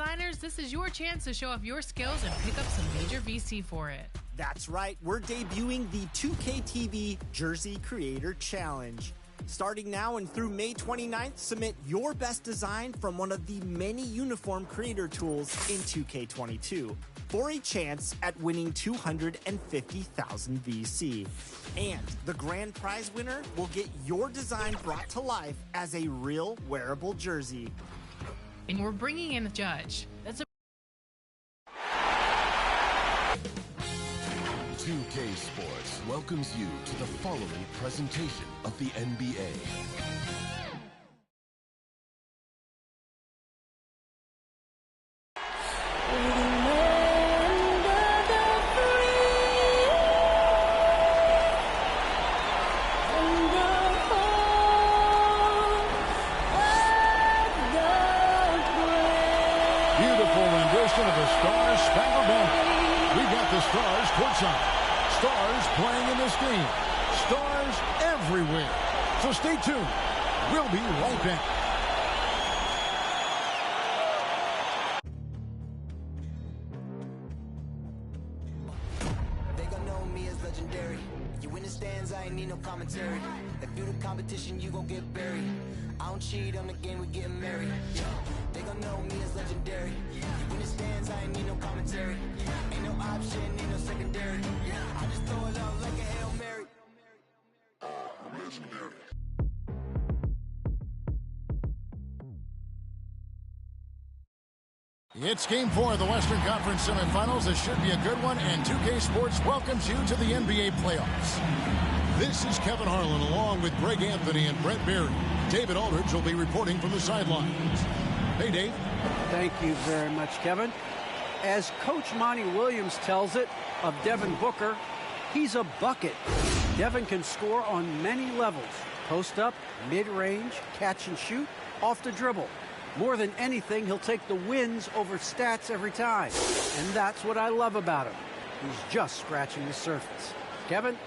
designers, this is your chance to show off your skills and pick up some major VC for it. That's right, we're debuting the 2K TV Jersey Creator Challenge. Starting now and through May 29th, submit your best design from one of the many uniform creator tools in 2K22 for a chance at winning 250,000 VC. And the grand prize winner will get your design brought to life as a real wearable jersey. And we're bringing in a judge. That's a 2K Sports welcomes you to the following presentation of the NBA. Beautiful rendition of the Star-Spangled Banner. We've got the Stars courtside. Stars playing in this game. Stars everywhere. So stay tuned. We'll be right back. They gon' know me as legendary. You in the stands, I ain't need no commentary. If you the competition, you gon' get buried. I don't cheat on the game, we getting married. They gon' know me as legendary. You in the stands, I ain't need no commentary. Ain't no option, ain't no secondary. I just throw it up like a Hail Mary. I'm legendary. It's Game 4 of the Western Conference semifinals. This should be a good one, and 2K Sports welcomes you to the NBA playoffs. This is Kevin Harlan along with Greg Anthony and Brett Berry. David Aldridge will be reporting from the sidelines. Hey, Dave. Thank you very much, Kevin. As Coach Monty Williams tells it of Devin Booker, he's a bucket. Devin can score on many levels. Post up, mid-range, catch and shoot, off the dribble. More than anything, he'll take the wins over stats every time. And that's what I love about him. He's just scratching the surface. Kevin?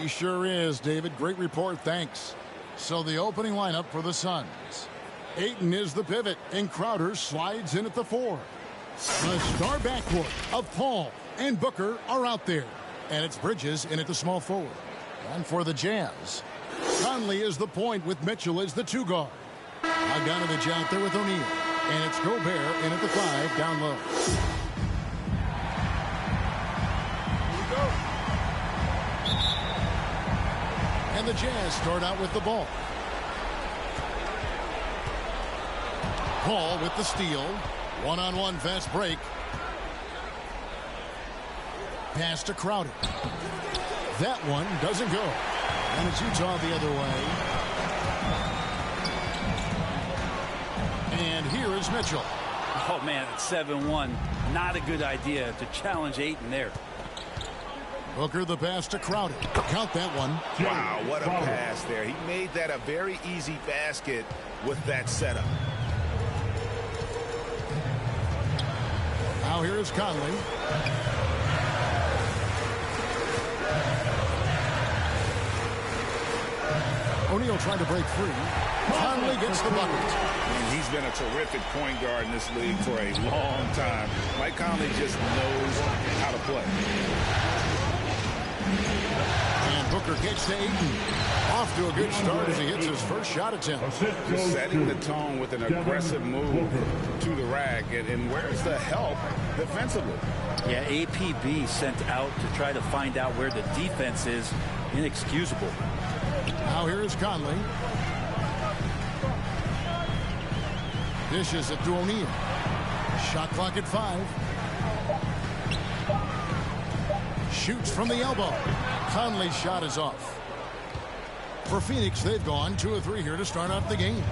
He sure is, David. Great report, thanks. So the opening lineup for the Suns. Ayton is the pivot, and Crowder slides in at the 4. The star backcourt of Paul and Booker are out there. And it's Bridges in at the small forward. And for the Jazz, Conley is the point with Mitchell as the 2 guard. Bogdanovich out there with O'Neal. And it's Gobert in at the 5 down low. Here we go. And the Jazz start out with the ball. Paul with the steal. One-on-one fast break. Pass to Crowder. That one doesn't go. And it's Utah the other way. And here is Mitchell. Oh, man, it's 7-1. Not a good idea to challenge Ayton there. Booker the pass to Crowder. Count that one. Wow, what a pass there. He made that a very easy basket with that setup. Now here is Conley. O'Neal trying to break free. Conley gets the bucket. And he's been a terrific point guard in this league for a long time. Mike Conley just knows how to play. And Booker gets to Ayton. Off to a good start as he hits his first shot attempt. Just setting the tone with an aggressive move to the rack. And where's the help defensively? Yeah, APB sent out to try to find out where the defense is. Inexcusable. Now here is Conley. Dishes it to O'Neal. Shot clock at 5. Shoots from the elbow. Conley's shot is off. For Phoenix, they've gone 2 of 3 here to start off the game.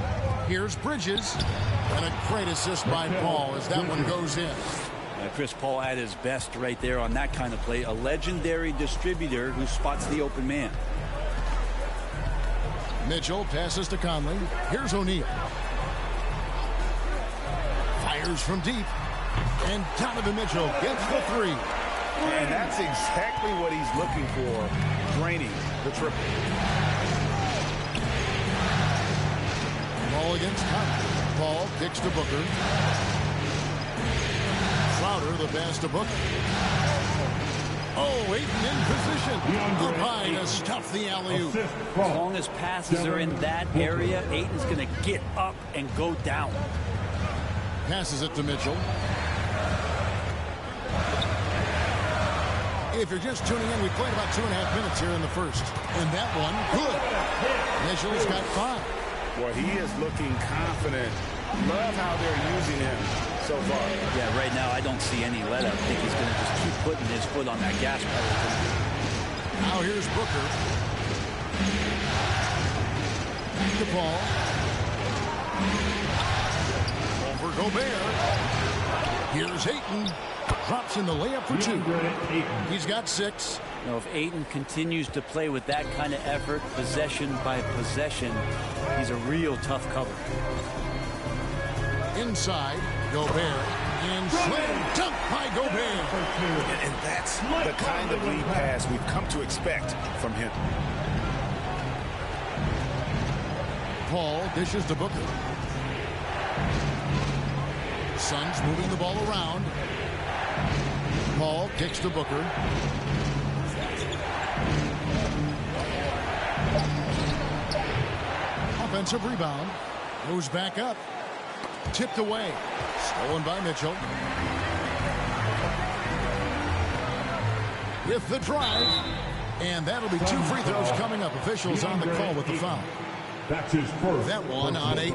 Here's Bridges. And a great assist by Paul as that one goes in. Chris Paul at his best right there on that kind of play. A legendary distributor who spots the open man. Mitchell passes to Conley. Here's O'Neal. Fires from deep. And Donovan Mitchell gets the 3. And that's exactly what he's looking for, draining the triple. Ball against Conley. Paul kicks to Booker. Crowder the pass to Booker. Oh, Ayton in position. Up high to stuff the alley-oop. As long as passes are in that area, Ayton's going to get up and go down. Passes it to Mitchell. If you're just tuning in, we played about 2.5 minutes here in the first. And that one, good. Mitchell's got 5. Well, he is looking confident. Love how they're using him so far. Yeah, right now I don't see any let up. I think he's going to just keep putting his foot on that gas pedal. Now here's Booker. The ball. Over Gobert. Here's Ayton. Drops in the layup for 2. He's got 6. You know, if Ayton continues to play with that kind of effort, possession by possession, he's a real tough cover. Inside, Gobert. And slam dunk by Gobert. And that's the kind of lead pass we've come to expect from him. Paul dishes to Booker. Suns moving the ball around. Paul kicks to Booker. Offensive rebound. Goes back up. Tipped away. Stolen by Mitchell. With the drive. And that'll be 2 free throws coming up. Officials on the call with the foul. That's his first. That one on 8.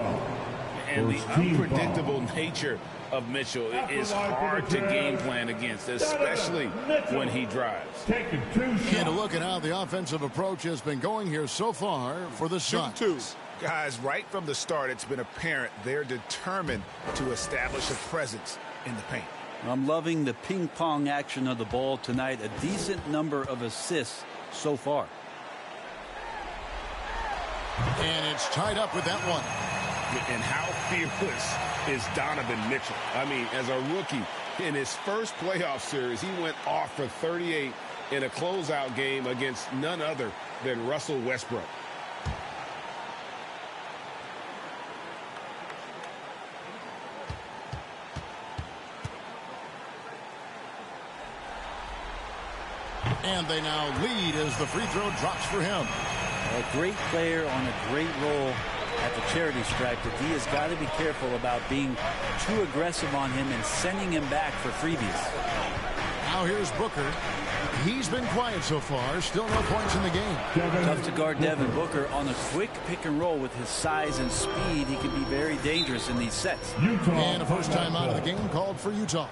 And the unpredictable nature of Mitchell is hard to game plan against, especially when he drives. And a look at how the offensive approach has been going here so far for the Suns. Guys, right from the start, it's been apparent they're determined to establish a presence in the paint. I'm loving the ping pong action of the ball tonight. A decent number of assists so far. And it's tied up with that one. And how fearless is Donovan Mitchell? I mean, as a rookie, in his first playoff series, he went off for 38 in a closeout game against none other than Russell Westbrook. And they now lead as the free throw drops for him. A great player on a great role at the charity stripe. The D has got to be careful about being too aggressive on him and sending him back for freebies. Now here's Booker. He's been quiet so far. Still no points in the game. Tough to guard Devin Booker on a quick pick and roll. With his size and speed, he can be very dangerous in these sets. And a first time out of the game called for Utah.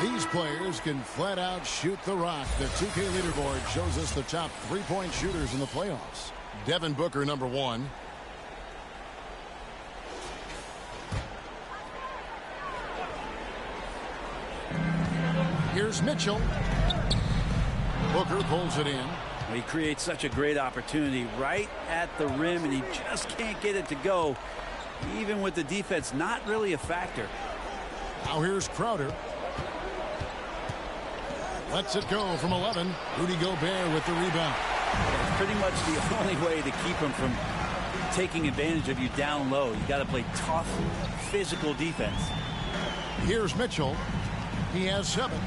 These players can flat out shoot the rock. The 2K leaderboard shows us the top three-point shooters in the playoffs. Devin Booker, number 1. Here's Mitchell. Booker pulls it in. He creates such a great opportunity right at the rim, and he just can't get it to go. Even with the defense not really a factor. Now here's Crowder. Lets it go from 11. Rudy Gobert with the rebound. It's pretty much the only way to keep him from taking advantage of you down low. You got to play tough, physical defense. Here's Mitchell. He has 7.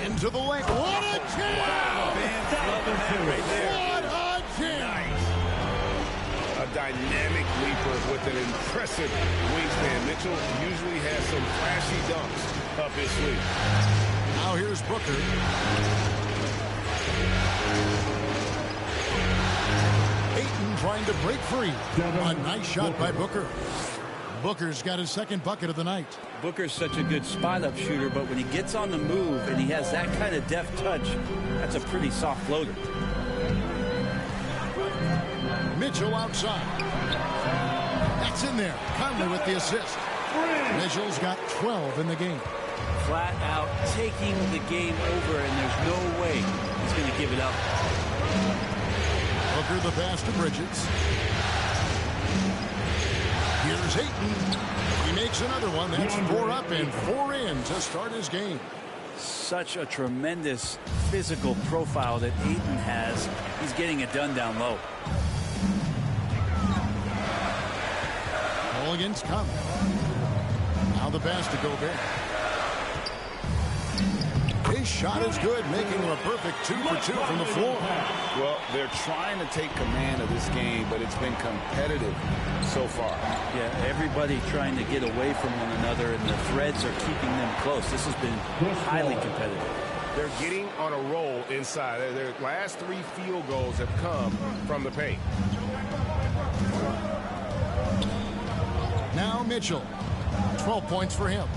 Into the lane. What a jam! What a jam! A dynamic leaper with an impressive wingspan. Mitchell usually has some flashy dunks up his sleeve. Now here's Booker. Ayton trying to break free. A nice shot by Booker. Booker's got his 2nd bucket of the night. Booker's such a good spot-up shooter, but when he gets on the move and he has that kind of deft touch, that's a pretty soft floater. Mitchell outside. That's in there. Conley with the assist. Mitchell's got 12 in the game. Flat out taking the game over, and there's no way he's going to give it up. Booker the pass to Bridges. Here's Ayton. He makes another one. That's 4 up and 4 in to start his game. Such a tremendous physical profile that Ayton has. He's getting it done down low. Ball against Conley. Now the pass to Gobert. His shot is good, making him a perfect 2 for 2 from the floor. Well, they're trying to take command of this game, but it's been competitive so far. Yeah, everybody trying to get away from one another, and the threads are keeping them close. This has been highly competitive. They're getting on a roll inside. Their last 3 field goals have come from the paint. Now Mitchell. 12 points for him.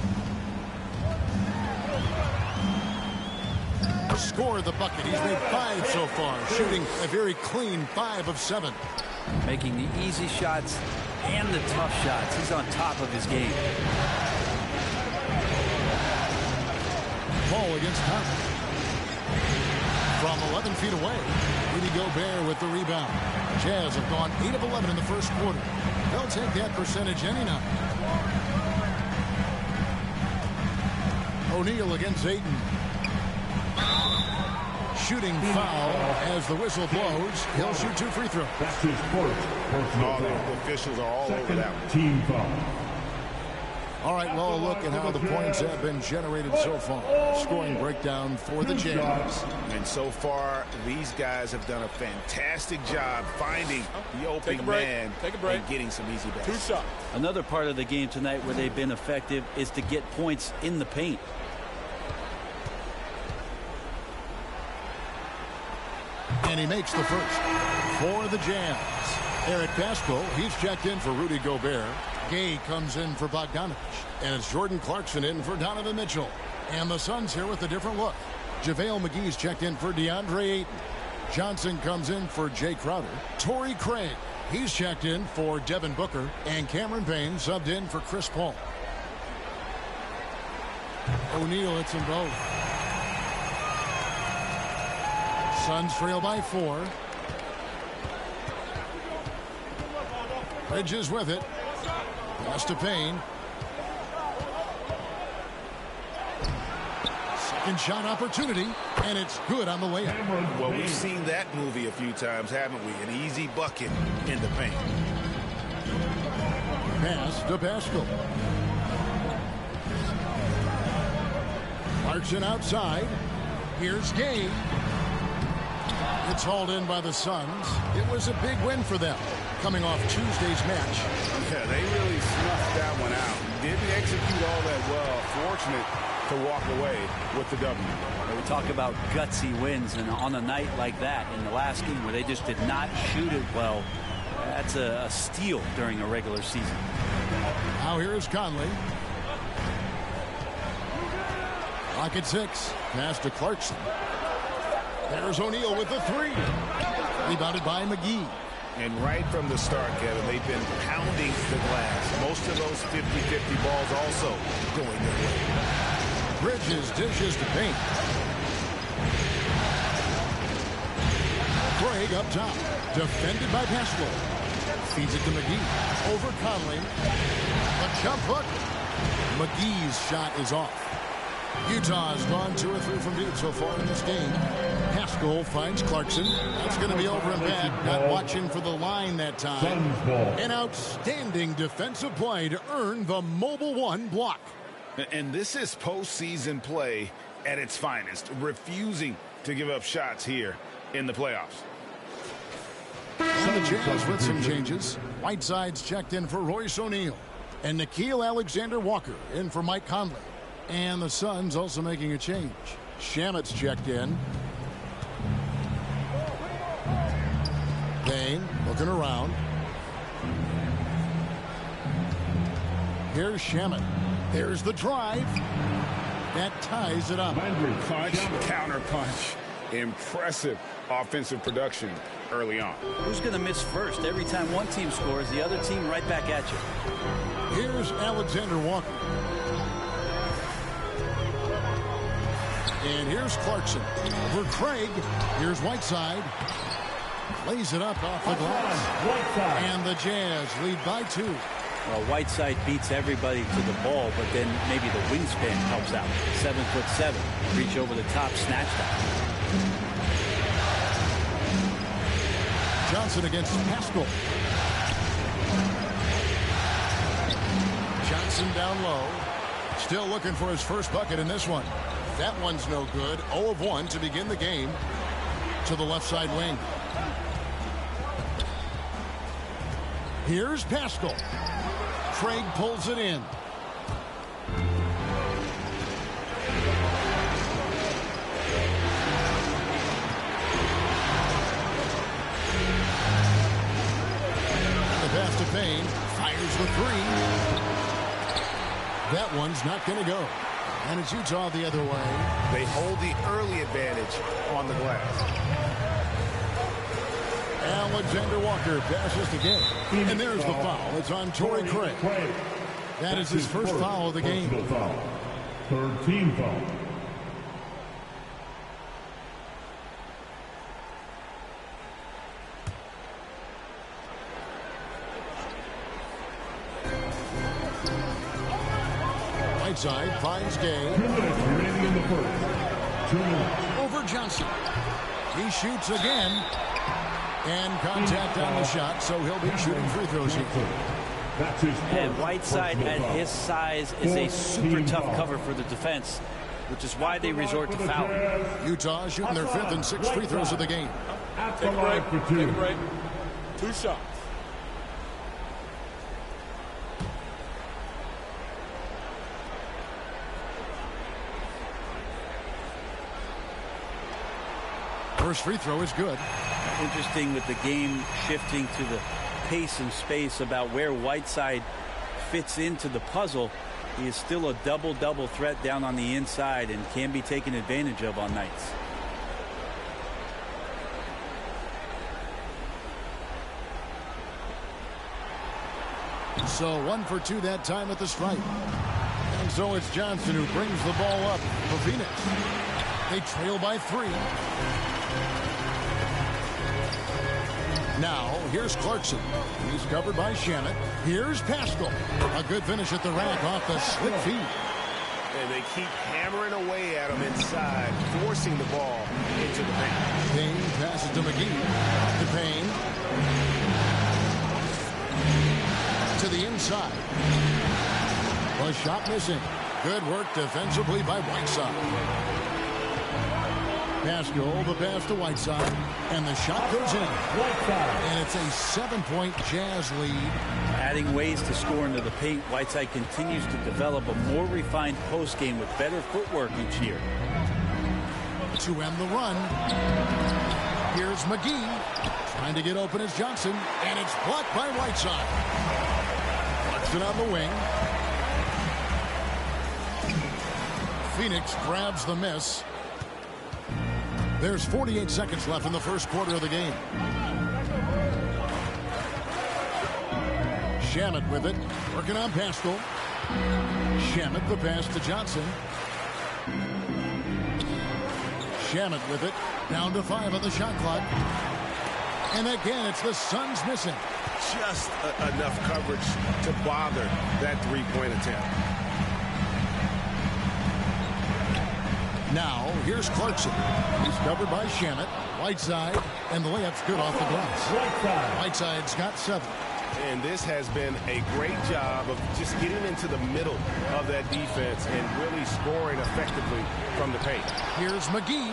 Score the bucket. He's made 5 so far, shooting a very clean 5 of 7. Making the easy shots and the tough shots. He's on top of his game. Ball against Conley. From 11 feet away, Rudy Gobert with the rebound. Jazz have gone 8 of 11 in the first quarter. They'll take that percentage any night. O'Neal against Ayton. Shooting foul as the whistle blows. He'll shoot 2 free throws. That's his first personal Oh, the foul. officials are all over that one. Team foul. All right, well, look at how the points have been generated so far. Scoring breakdown for the Jazz. And so far, these guys have done a fantastic job finding the open man and getting some easy baskets. Another part of the game tonight where they've been effective is to get points in the paint. And he makes the first for the Jazz. Eric Pascal, he's checked in for Rudy Gobert. Gay comes in for Bogdanovich. And it's Jordan Clarkson in for Donovan Mitchell. And the Suns here with a different look. JaVale McGee's checked in for DeAndre Ayton. Johnson comes in for Jay Crowder. Torrey Craig, he's checked in for Devin Booker. And Cameron Payne subbed in for Chris Paul. O'Neal hits them both. Suns trail by 4. Bridges with it. Pass to Payne. Second shot opportunity, and it's good on the layup. Well, we've seen that movie a few times, haven't we? An easy bucket in the paint. Pass to Pascal. Clarkson outside. Here's Gay. It's hauled in by the Suns. It was a big win for them, coming off Tuesday's match. Yeah, they really snuffed that one out. Didn't execute all that well. Fortunate to walk away with the W. We talk about gutsy wins, and on a night like that in the last game where they just did not shoot it well, that's a steal during a regular season. Now here's Conley. Clock at 6. Pass to Clarkson. There's O'Neal with the 3. Rebounded by McGee. And right from the start, Kevin, they've been pounding the glass. Most of those 50-50 balls also going their way. Bridges dishes to Payne. Craig up top. Defended by Pascal. Feeds it to McGee. Over Conley. A jump hook. McGee's shot is off. Utah's gone 2 or 3 from deep so far in this game. Pascal finds Clarkson. That's going to be over and back. Not watching for the line that time. An outstanding defensive play to earn the Mobile One block. And this is postseason play at its finest, refusing to give up shots here in the playoffs. And the Jazz with some changes. Whiteside's checked in for Royce O'Neal. And Nickeil Alexander-Walker in for Mike Conley. And the Suns also making a change. Shamet's checked in. Payne looking around. Here's Shamet. There's the drive. That ties it up. Punch, counter punch. Impressive offensive production early on. Who's going to miss first? Every time one team scores, the other team right back at you. Here's Alexander Walker. And here's Clarkson. Over Craig. Here's Whiteside. Lays it up off the glass. And the Jazz lead by 2. Well, Whiteside beats everybody to the ball, but then maybe the wingspan helps out. 7'7". Reach over the top, snatch that. Johnson against Pascal. Johnson down low. Still looking for his first bucket in this one. That one's no good. 0 of 1 to begin the game. To the left side wing. Here's Pascal. Craig pulls it in. The pass to Payne. Fires the 3. That one's not going to go. And it's Utah the other way. They hold the early advantage on the glass. Alexander Walker passes to Gay. And there's the foul. It's on Torrey Craig. That is his first foul of the game. Third team foul. Whiteside finds Gay. 2 minutes remaining in the first. 2 minutes. Over Johnson. He shoots again. And contact on the shot, so he'll be shooting free throws here. And Whiteside at his size is a super tough cover for the defense, which is why they resort to fouling. Utah shooting their 5th and 6th free throws of the game. Take a break. Take a break. 2 shots. First free throw is good. Interesting with the game shifting to the pace and space about where Whiteside fits into the puzzle. He is still a double-double threat down on the inside and can be taken advantage of on nights. So 1 for 2 that time at the stripe. And so it's Johnson who brings the ball up for Phoenix. They trail by 3. Now, here's Clarkson. He's covered by Shamet. Here's Pascal. A good finish at the rack off the slick feed. And they keep hammering away at him inside, forcing the ball into the paint. Payne passes to McGee. To Payne. To the inside. A shot missing. Good work defensively by Whiteside. Pascal, the pass to Whiteside, and the shot goes in. And it's a 7-point Jazz lead. Adding ways to score into the paint, Whiteside continues to develop a more refined post game with better footwork each year. To end the run, here's McGee trying to get open as Johnson, and it's blocked by Whiteside. Puts it on the wing. Phoenix grabs the miss. There's 48 seconds left in the first quarter of the game. Shamet with it, working on Pascal. Shamet the pass to Johnson. Shamet with it, down to 5 on the shot clock. And again, it's the Suns missing. Just enough coverage to bother that 3-point attempt. Now, here's Clarkson. He's covered by Shamet. Whiteside, and the layup's good off the glass. Whiteside's got 7. And this has been a great job of just getting into the middle of that defense and really scoring effectively from the paint. Here's McGee,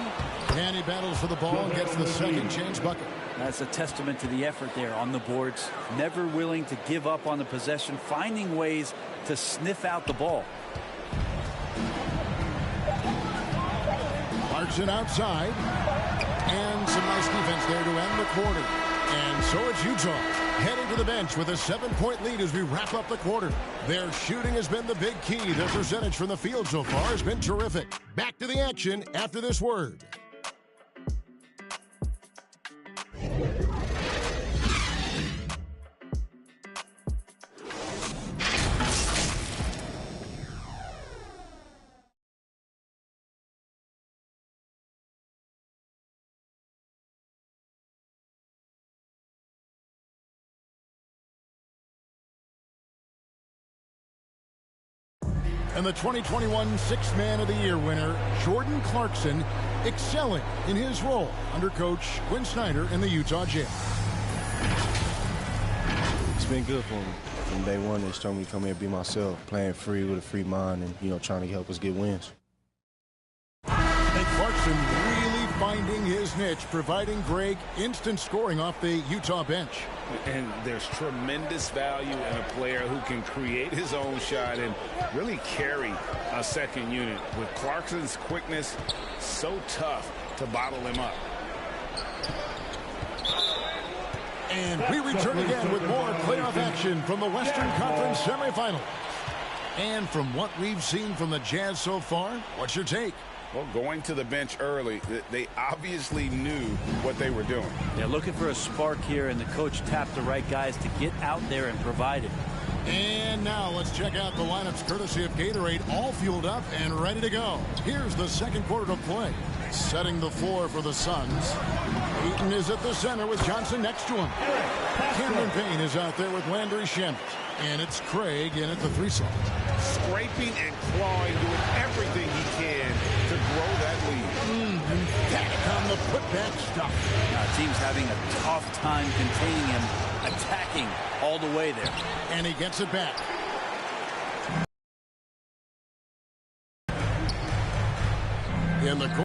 and he battles for the ball and gets the second chance bucket. That's a testament to the effort there on the boards. Never willing to give up on the possession, finding ways to sniff out the ball. Clarkson outside, and some nice defense there to end the quarter. And so it's Utah heading to the bench with a 7-point lead as we wrap up the quarter. Their shooting has been the big key. Their percentage from the field so far has been terrific. Back to the action after this word. And the 2021 Sixth Man of the Year winner, Jordan Clarkson, excelling in his role under Coach Quinn Snyder in the Utah Jazz. It's been good for me. From day one, they told me to come here and be myself, playing free with a free mind and, trying to help us get wins. And Clarkson really finding his niche, providing Greg instant scoring off the Utah bench. And there's tremendous value in a player who can create his own shot and really carry a second unit. With Clarkson's quickness, so tough to bottle him up. And we return again with more playoff action from the Western Conference semifinals. And from what we've seen from the Jazz so far, what's your take? Well, going to the bench early, they obviously knew what they were doing. They're looking for a spark here, and the coach tapped the right guys to get out there and provide it. And now let's check out the lineups courtesy of Gatorade, all fueled up and ready to go. Here's the second quarter to play. Setting the floor for the Suns. Eaton is at the center with Johnson next to him. Cameron Payne is out there with Landry Shamet. And it's Craig in at the 3 slot. Scraping and clawing, doing everything he can to grow that lead. Back on the putback stuff. Now, team's having a tough time containing him, attacking all the way there. And he gets it back. In the corner.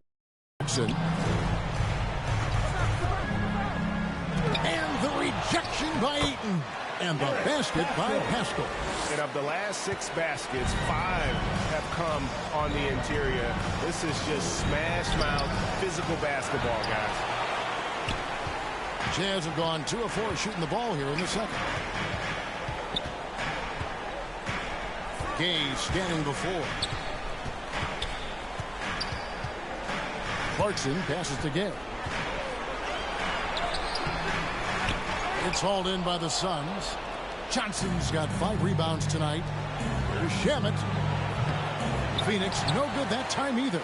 And the rejection by Eaton. And the basket by Pascal. And of the last 6 baskets, 5 have come on the interior. This is just smash mouth physical basketball, guys. Jazz have gone 2 of 4 shooting the ball here in the second. Gay standing before. Clarkson passes to Gay. It's hauled in by the Suns. Johnson's got 5 rebounds tonight. Here's Shamet. Phoenix, no good that time either.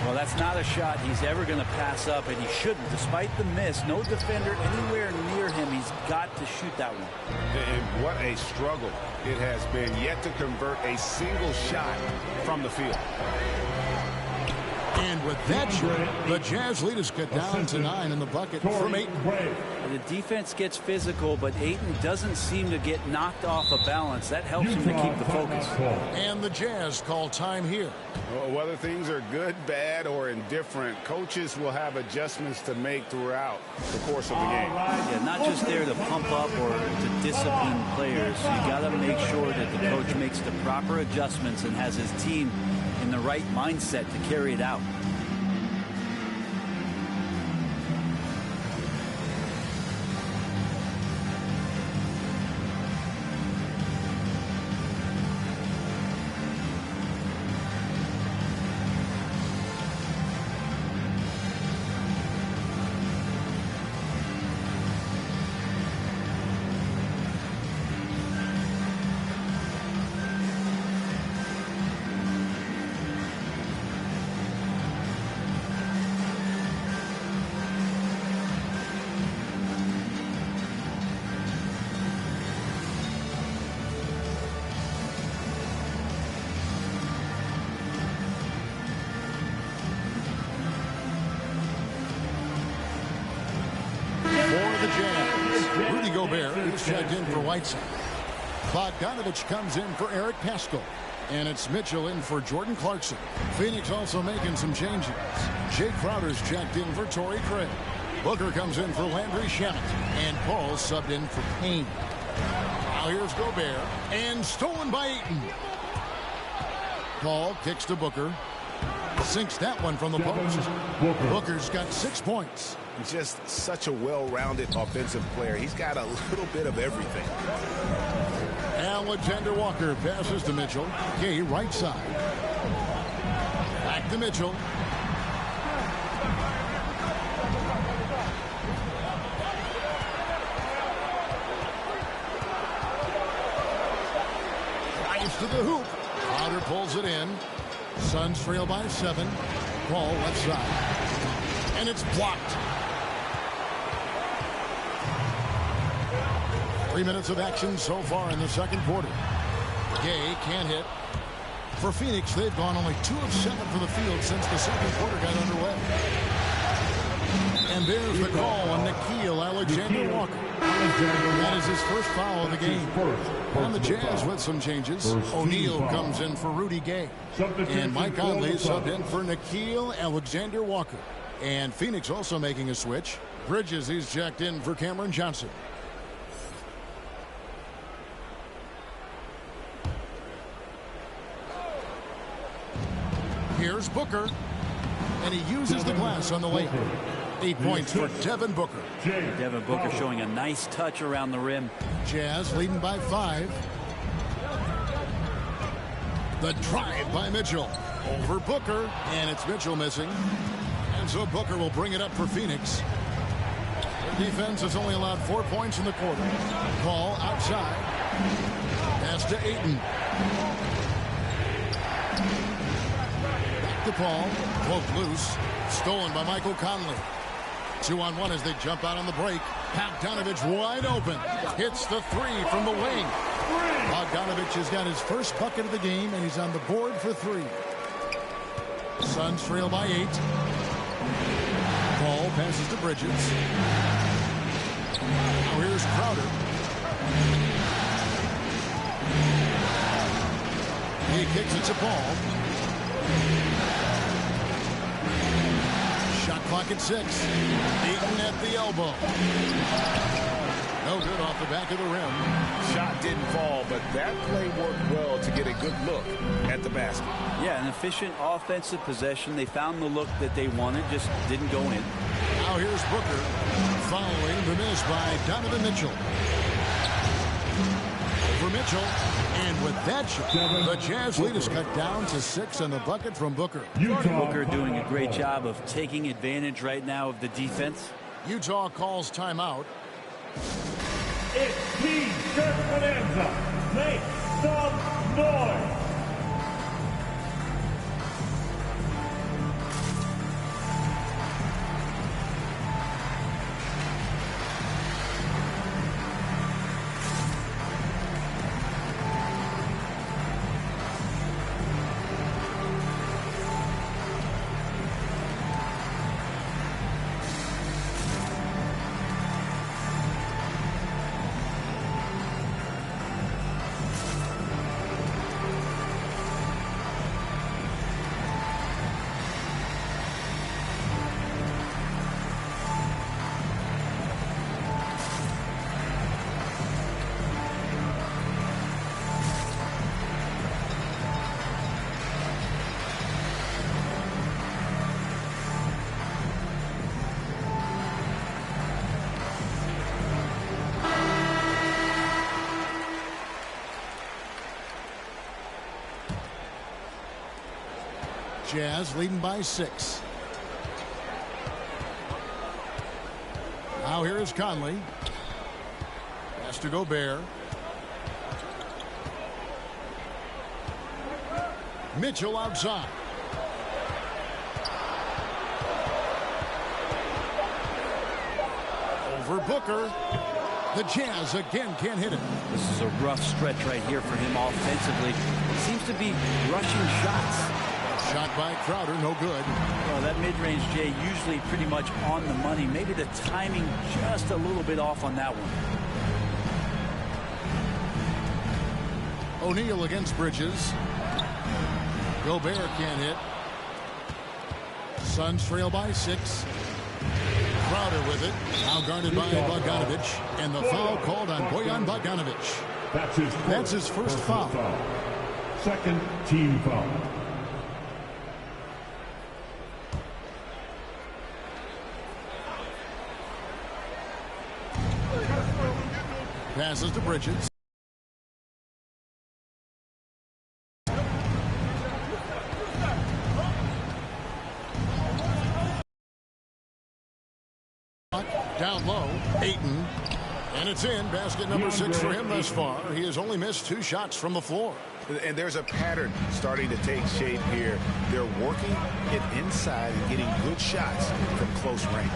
Well, that's not a shot he's ever going to pass up, and he shouldn't. Despite the miss, no defender anywhere near him. He's got to shoot that one. And what a struggle it has been, yet to convert a single shot from the field. And with that shot, the Jazz lead is cut down to 9 in the bucket from 8. The defense gets physical, but Ayton doesn't seem to get knocked off of balance. That helps him to keep the focus. And the Jazz call time here. Well, whether things are good, bad, or indifferent, coaches will have adjustments to make throughout the course of the game. Yeah, not just there to pump up or to discipline players. You got to make sure that the coach makes the proper adjustments and has his team in the right mindset to carry it out. Rudy Gobert is checked in for Whiteside. Bogdanovich comes in for Eric Paschall. And it's Mitchell in for Jordan Clarkson. Phoenix also making some changes. Jay Crowder's checked in for Torrey Craig. Booker comes in for Landry Shamet. And Paul subbed in for Payne. Now here's Gobert. And stolen by Ayton. Paul kicks to Booker. Sinks that one from the post. Booker's got 6 points. Just such a well-rounded offensive player. He's got a little bit of everything. Alexander Walker passes to Mitchell. Gay right side. Back to Mitchell. Drives to the hoop. Crowder pulls it in. Suns trail by 7. Ball left side. And it's blocked. 3 minutes of action so far in the second quarter. Gay can't hit. For Phoenix, they've gone only 2 of 7 from the field since the second quarter got underway. And there's the call on Nickeil Alexander-Walker. That is his first foul of the game. On the Jazz with some changes. O'Neal comes in for Rudy Gay. And Mike Conley subbed in for Nickeil Alexander-Walker. And Phoenix also making a switch. Bridges is checked in for Cameron Johnson. Here's Booker, and he uses the glass on the lane. 8 points for Devin Booker. Devin Booker showing a nice touch around the rim. Jazz leading by 5. The drive by Mitchell. Over Booker, and it's Mitchell missing. And so Booker will bring it up for Phoenix. The defense has only allowed 4 points in the quarter. Ball outside. Pass to Ayton. The ball, poked loose, stolen by Michael Conley. 2-on-1 as they jump out on the break. Bogdanovich wide open. Hits the 3 from the wing. Bogdanovich has got his first bucket of the game, and he's on the board for 3. Suns trail by 8. Ball passes to Bridges. Now here's Crowder. He kicks it to Paul. Shot clock at 6. Ayton at the elbow. No good off the back of the rim. Shot didn't fall, but that play worked well to get a good look at the basket. Yeah, an efficient offensive possession. They found the look that they wanted, just didn't go in. Now here's Booker following the miss by Donovan Mitchell. For Mitchell, and with that shot, the Jazz lead is cut down to 6 on the bucket from Booker. Booker doing a great job of taking advantage right now of the defense. Utah calls timeout. It's T-shirt bonanza. Make some noise. Jazz leading by 6. Now here is Conley. Has to Gobert. Mitchell outside. Over Booker. The Jazz again can't hit it. This is a rough stretch right here for him offensively. Seems to be rushing shots. Shot by Crowder, no good. Well, that mid-range, Jay, usually pretty much on the money. Maybe the timing just a little bit off on that one. O'Neal against Bridges. Gobert can't hit. Suns trail by 6. Crowder with it. Now guarded by Bogdanovic. And the foul called on Bojan Bogdanovic. That's his first foul. Second team foul. Passes to Bridges. Down low, Ayton. And it's in. Basket number 6 for him thus far. He has only missed 2 shots from the floor. And there's a pattern starting to take shape here. They're working it inside and getting good shots from close range.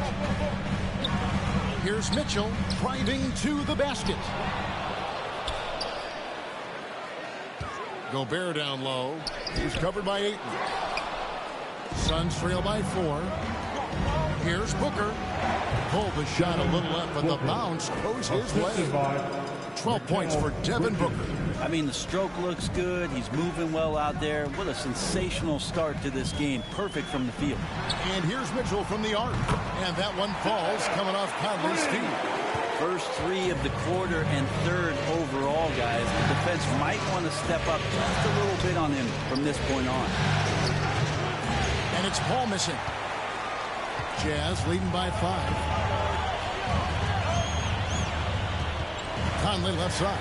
Here's Mitchell driving to the basket. Gobert down low. He's covered by Ayton. Suns trail by 4. Here's Booker. Pulled the shot a little left, but the bounce goes his way. 12 points for Devin Booker. I mean, the stroke looks good. He's moving well out there. What a sensational start to this game. Perfect from the field. And here's Mitchell from the arc. And that one falls coming off Conley's feet. First 3 of the quarter and 3rd overall, guys. The defense might want to step up just a little bit on him from this point on. And it's Paul missing. Jazz leading by 5. Conley left side.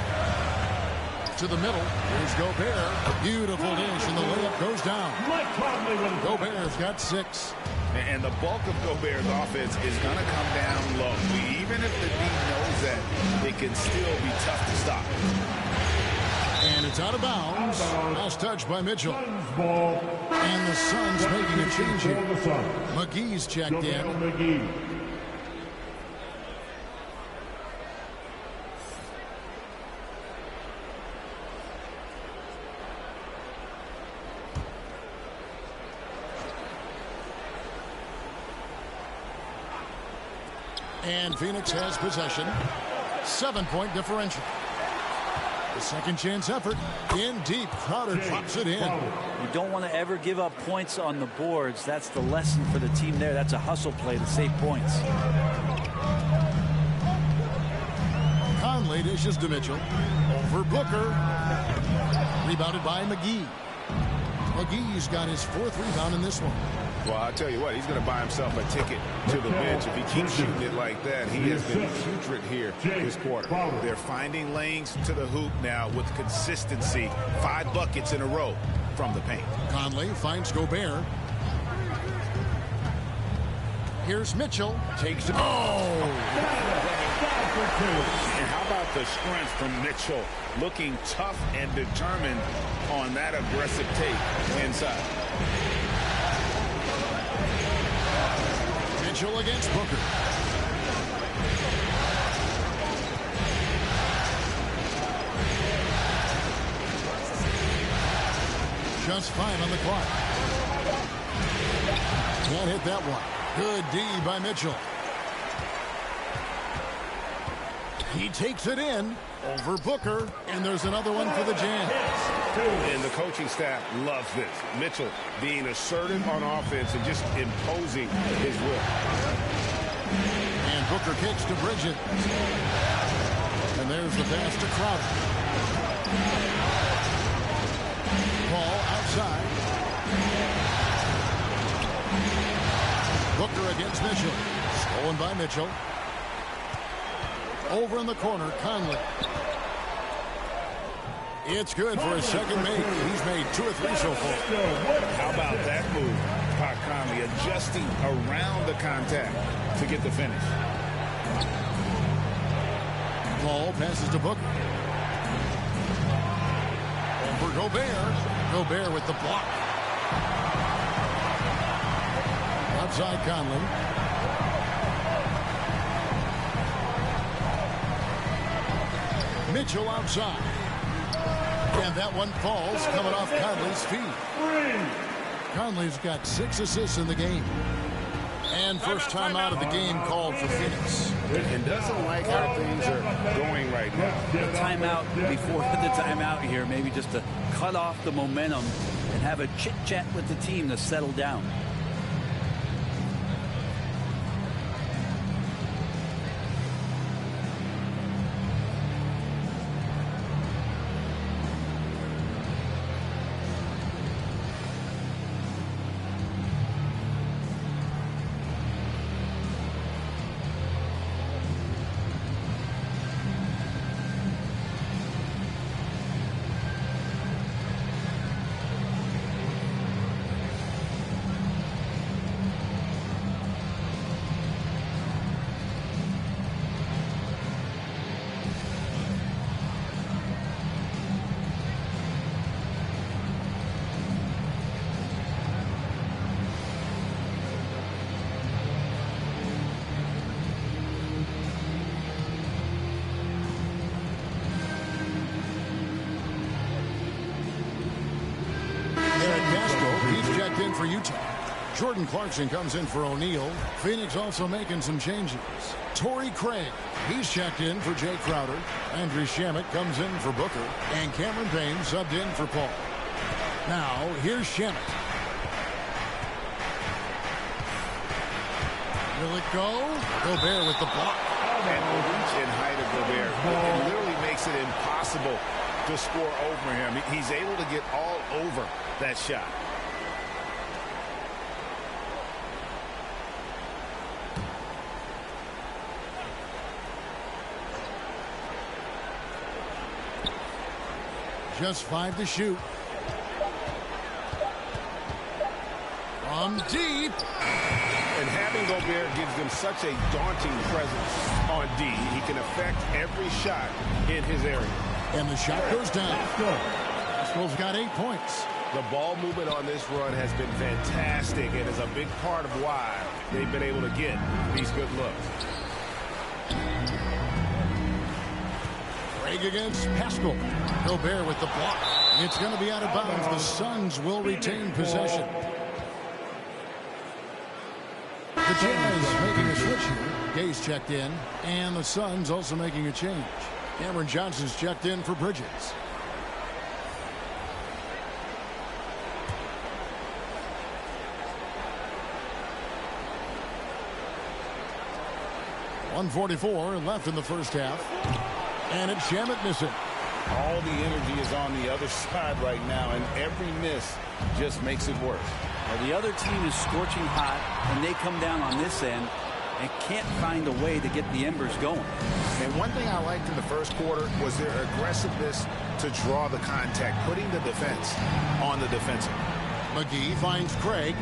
To the middle. Here's Gobert. Beautiful dish, and the layup goes down. Gobert's got 6. And the bulk of Gobert's offense is going to come down low. Even if the D knows that, it can still be tough to stop. And it's out of bounds. Last touch by Mitchell. And the Suns making a change here. McGee's checked in. And Phoenix has possession. 7-point differential. The second chance effort. In deep. Crowder drops it in. You don't want to ever give up points on the boards. That's the lesson for the team there. That's a hustle play to save points. Conley dishes to Mitchell. Over Booker. Rebounded by McGee. McGee's got his 4th rebound in this one. Well, I'll tell you what, he's going to buy himself a ticket to the bench. If he keeps shooting it like that, he has been putrid here this quarter. They're finding lanes to the hoop now with consistency. 5 buckets in a row from the paint. Conley finds Gobert. Here's Mitchell. Takes it. Oh! And how about the strength from Mitchell? Looking tough and determined on that aggressive take inside. Mitchell against Booker. Just 5 on the clock. Can't hit that one. Good D by Mitchell. He takes it in over Booker, and there's another one for the Jazz. And the coaching staff loves this. Mitchell being assertive on offense and just imposing his will. And Booker kicks to Bridges. And there's the pass to Crowder. Ball outside. Booker against Mitchell. Stolen by Mitchell. Over in the corner, Conley. It's good for his second make. He's made 2 or 3 so far. How about that move? Pat Conley adjusting around the contact to get the finish. Ball passes to Booker. Over Gobert. Gobert with the block. Outside Conley. Mitchell outside. And that one falls coming off Conley's feet. Conley's got 6 assists in the game. And And first time out of the game called for Phoenix. And doesn't like how things are going right now. A timeout before the timeout here, maybe just to cut off the momentum and have a chit-chat with the team to settle down. For Utah. Jordan Clarkson comes in for O'Neal. Phoenix also making some changes. Torrey Craig, he's checked in for Jay Crowder. Andrew Shamet comes in for Booker. And Cameron Payne subbed in for Paul. Now, here's Shamet. Will it go? Gobert with the block. And the reach and height of Gobert, it literally makes it impossible to score over him. He's able to get all over that shot. Just 5 to shoot. From deep. And having Gobert gives them such a daunting presence on D. He can affect every shot in his area. And the shot goes down. Pascal's got 8 points. The ball movement on this run has been fantastic and is a big part of why they've been able to get these good looks. Craig against Pascal. Gobert with the block. It's going to be out of bounds. The Suns will retain possession. The Jazz making a switch here. Gay's checked in. And the Suns also making a change. Cameron Johnson's checked in for Bridges. .144 left in the first half. And it's Shamet missing. All the energy is on the other side right now, and every miss just makes it worse. Well, the other team is scorching hot, and they come down on this end and can't find a way to get the embers going. And one thing I liked in the first quarter was their aggressiveness to draw the contact, putting the defense on the defensive. McGee finds Craig.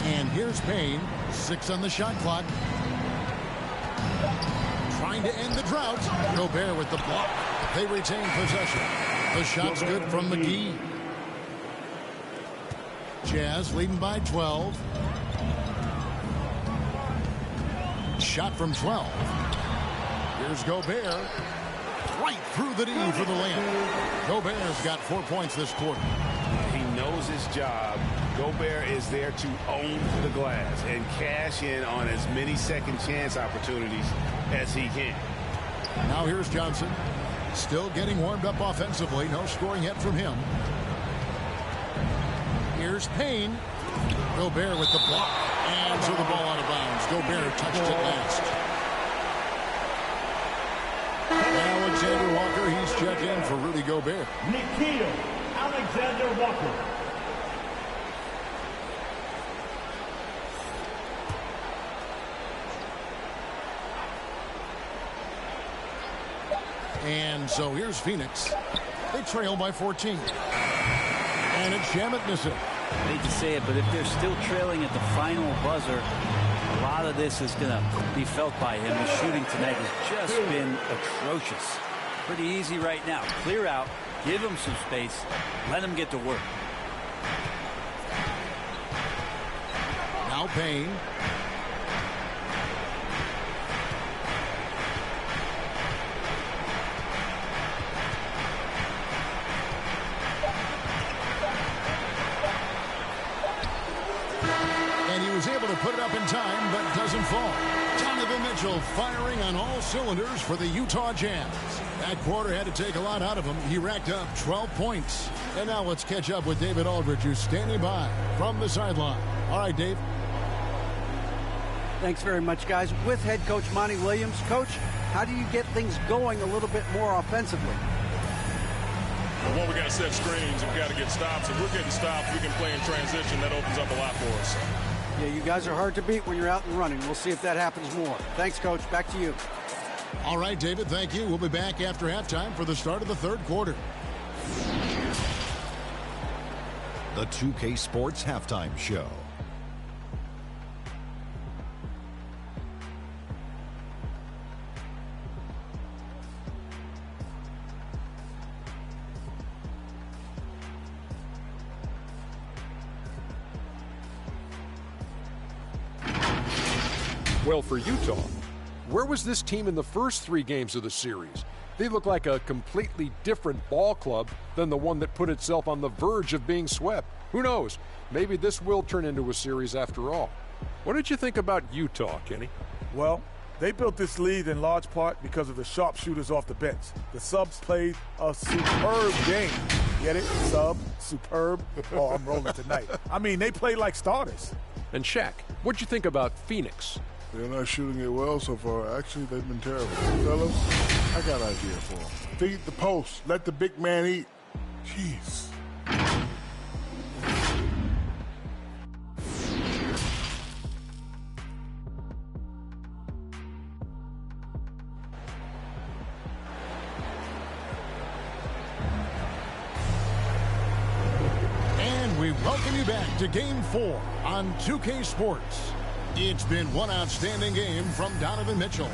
And here's Payne. 6 on the shot clock. Trying to end the drought. Gobert with the block. They retain possession. The shot's good from McGee. Jazz leading by 12. Shot from 12. Here's Gobert. Right through the D for the layup. Gobert's got 4 points this quarter. He knows his job. Gobert is there to own the glass and cash in on as many second chance opportunities as he can. Now here's Johnson. Still getting warmed up offensively. No scoring yet from him. Here's Payne. Gobert with the block. And so the ball out of bounds. Gobert touched it last. Alexander Walker, he's checked in for Rudy Gobert. Nikhil Alexander Walker. And so here's Phoenix. They trail by 14. And it's Shamet missing. I hate to say it, but if they're still trailing at the final buzzer, a lot of this is going to be felt by him. The shooting tonight has just been atrocious. Pretty easy right now. Clear out, give him some space, let him get to work. Now Payne. was able to put it up in time, but doesn't fall. Donovan Mitchell firing on all cylinders for the Utah Jazz. That quarter had to take a lot out of him. He racked up 12 points. And now let's catch up with David Aldridge, who's standing by from the sideline. All right, Dave. Thanks very much, guys. With head coach Monty Williams. Coach, how do you get things going a little bit more offensively? Well, we got to set screens. We've got to get stops. If we're getting stops, we can play in transition. That opens up a lot for us. Yeah, you guys are hard to beat when you're out and running. We'll see if that happens more. Thanks, Coach. Back to you. All right, David, thank you. We'll be back after halftime for the start of the third quarter. The 2K Sports Halftime Show. Well, for Utah, where was this team in the first 3 games of the series? They look like a completely different ball club than the one that put itself on the verge of being swept. Who knows? Maybe this will turn into a series after all. What did you think about Utah, Kenny? Well, they built this lead in large part because of the sharpshooters off the bench. The subs played a superb game. Get it? Sub, superb. Oh, I'm rolling tonight. I mean, they played like starters. And Shaq, what'd you think about Phoenix? They're not shooting it well so far. Actually, they've been terrible. Fellas, I got an idea for them. Feed the post. Let the big man eat. Jeez. And we welcome you back to Game 4 on 2K Sports. It's been one outstanding game from Donovan Mitchell.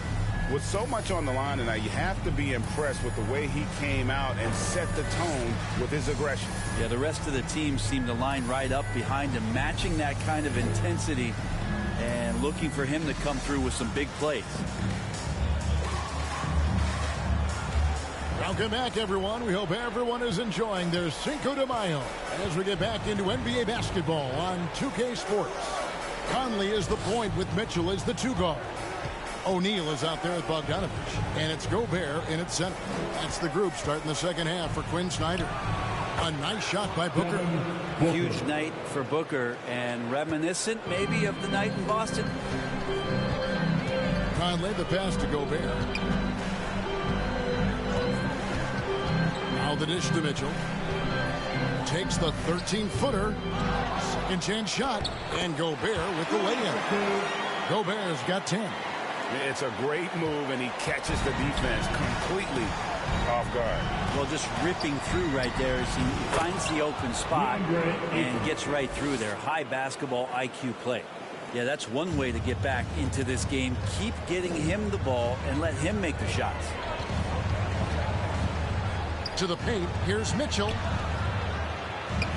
With so much on the line tonight, you have to be impressed with the way he came out and set the tone with his aggression. Yeah, the rest of the team seemed to line right up behind him, matching that kind of intensity and looking for him to come through with some big plays. Welcome back, everyone. We hope everyone is enjoying their Cinco de Mayo as we get back into NBA basketball on 2K Sports. Conley is the point with Mitchell as the 2 guard. O'Neal is out there with Bogdanovich, and it's Gobert in its center. That's the group starting the second half for Quinn Snyder. A nice shot by Booker. Huge night for Booker, and reminiscent maybe of the night in Boston. Conley, the pass to Gobert. Now the dish to Mitchell. Takes the 13-footer. Second chance shot. And Gobert with the lay-in. Gobert's got 10. It's a great move, and he catches the defense completely off guard. Well, just ripping through right there as he finds the open spot and gets right through there. High basketball IQ play. Yeah, that's one way to get back into this game. Keep getting him the ball and let him make the shots. To the paint, here's Mitchell.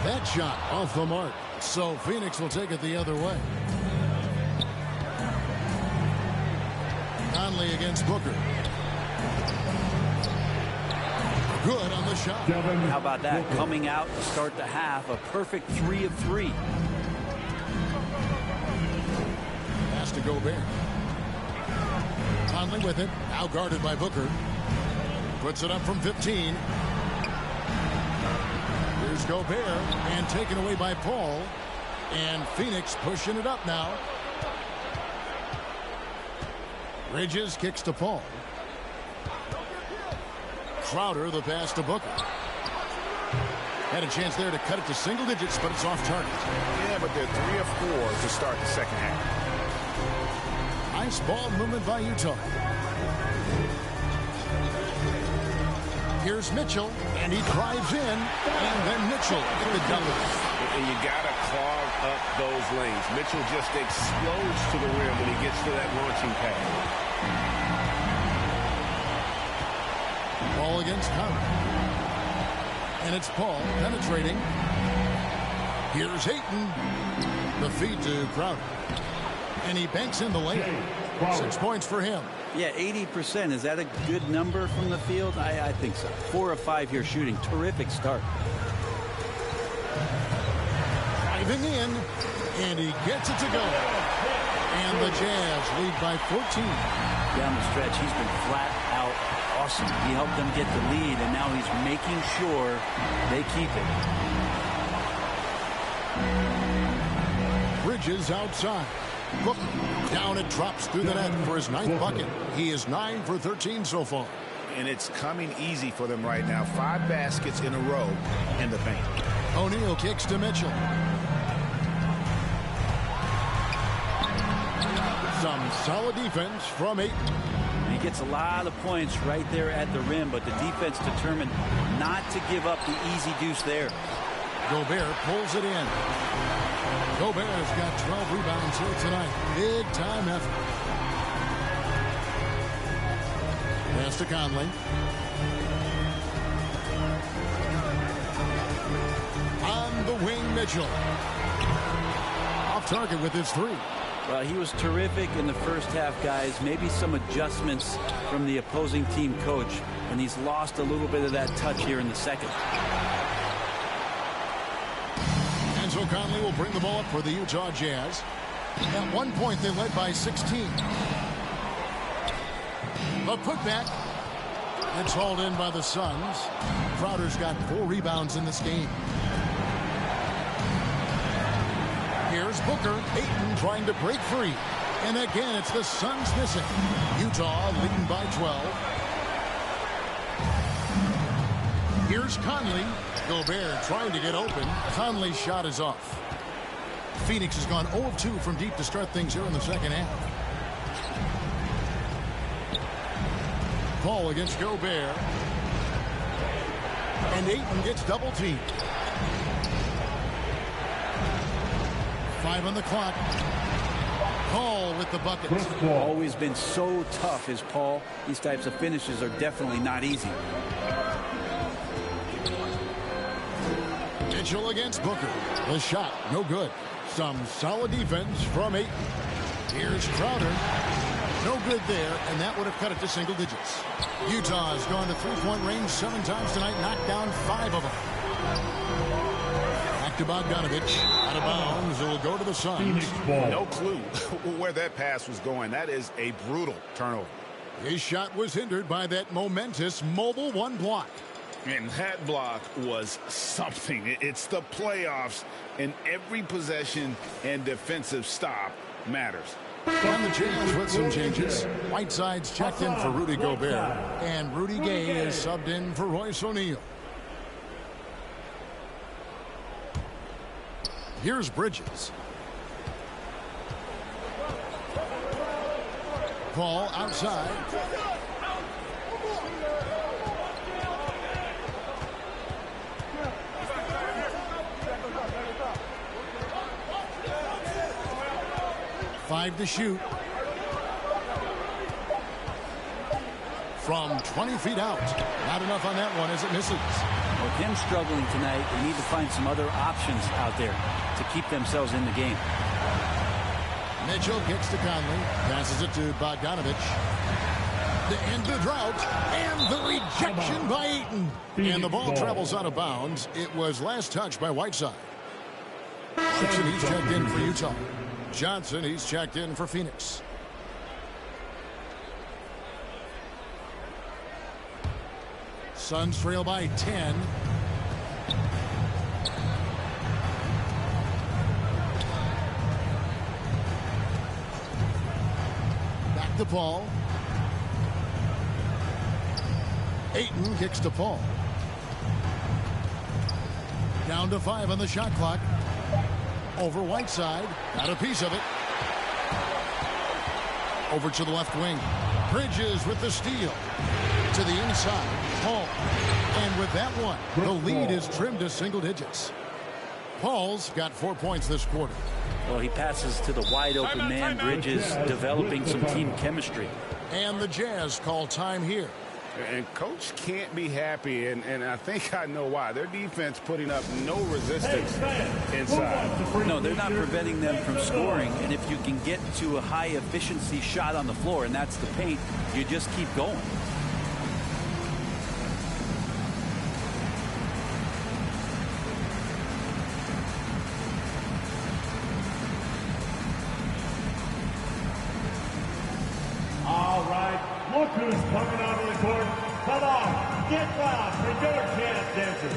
That shot off the mark. So Phoenix will take it the other way. Conley against Booker. Good on the shot. How about that? Coming out to start the half, a perfect 3 of 3. Pass to Gobert. Conley with it. Now guarded by Booker. Puts it up from 15. Here's Gobert. And taken away by Paul. And Phoenix pushing it up now. Bridges kicks to Paul. Crowder, the pass to Booker. Had a chance there to cut it to single digits, but it's off target. Yeah, but they're 3 of 4 to start the second half. Nice ball movement by Utah. Here's Mitchell, and he drives in, and then Mitchell at the double. And you got to clog up those lanes. Mitchell just explodes to the rim when he gets to that launching pad. Ball against Conley. And it's Paul penetrating. Here's Ayton. The feed to Crowder. And he banks in the lane. 6 points for him. Yeah, 80%. Is that a good number from the field? I think so. 4 of 5 here shooting. Terrific start. Driving in, and he gets it to go. And the Jazz lead by 14. Down the stretch, he's been flat out awesome. He helped them get the lead, and now he's making sure they keep it. Bridges outside. Booker down, it drops through the net for his 9th bucket. He is 9 for 13 so far. And it's coming easy for them right now. 5 baskets in a row in the paint. O'Neal kicks to Mitchell. Some solid defense from Ayton. He gets a lot of points right there at the rim, but the defense determined not to give up the easy deuce there. Gobert pulls it in. Gobert has got 12 rebounds here tonight. Big time effort. Pass to Conley. On the wing, Mitchell. Off target with his 3. Well, he was terrific in the first half, guys. Maybe some adjustments from the opposing team coach, and he's lost a little bit of that touch here in the second. And so Conley will bring the ball up for the Utah Jazz. At one point, they led by 16. A putback. It's hauled in by the Suns. Crowder's got 4 rebounds in this game. Here's Booker. Ayton trying to break free. And again, it's the Suns missing. Utah leading by 12. Here's Conley. Gobert trying to get open. Conley's shot is off. Phoenix has gone 0 of 2 from deep to start things here in the second half. Paul against Gobert. And Ayton gets double teamed. 5 on the clock. Paul with the bucket. Always been so tough is Paul. These types of finishes are definitely not easy. Mitchell against Booker. The shot, no good. Some solid defense from Ayton. Here's Crowder. No good there, and that would have cut it to single digits. Utah has gone to three-point range 7 times tonight, knocked down 5 of them. Back to Bogdanovich. Out of bounds. It will go to the Suns. No clue where that pass was going. That is a brutal turnover. His shot was hindered by that momentous mobile 1 block. And that block was something. It's the playoffs, and every possession and defensive stop matters. And the Jazz with some changes. Whiteside's checked in for Rudy Gobert. And Rudy Gay is subbed in for Royce O'Neal. Here's Bridges. Paul outside. Five to shoot. From 20 feet out. Not enough on that one as it misses. With him struggling tonight, they need to find some other options out there to keep themselves in the game. Mitchell kicks to Conley. Passes it to Bogdanovich. To end the drought. And the rejection by Ayton. And the ball travels out of bounds. It was last touched by Whiteside. Dixon, he's checked in for Utah. Johnson, he's checked in for Phoenix. Suns trail by 10. Back to Paul. Ayton kicks to Paul. Down to 5 on the shot clock. Over Whiteside. Got a piece of it. Over to the left wing. Bridges with the steal. To the inside. Paul. And with that one, the lead is trimmed to single digits. Paul's got 4 points this quarter. Well, he passes to the wide open man. Bridges developing some team chemistry. And the Jazz call time here. And coach can't be happy, and I think I know why. Their defense putting up no resistance inside. No, they're not preventing them from scoring, and if you can get to a high efficiency shot on the floor, and that's the paint, you just keep going. who's coming onto the court. Come on, get loud for your chance dancers.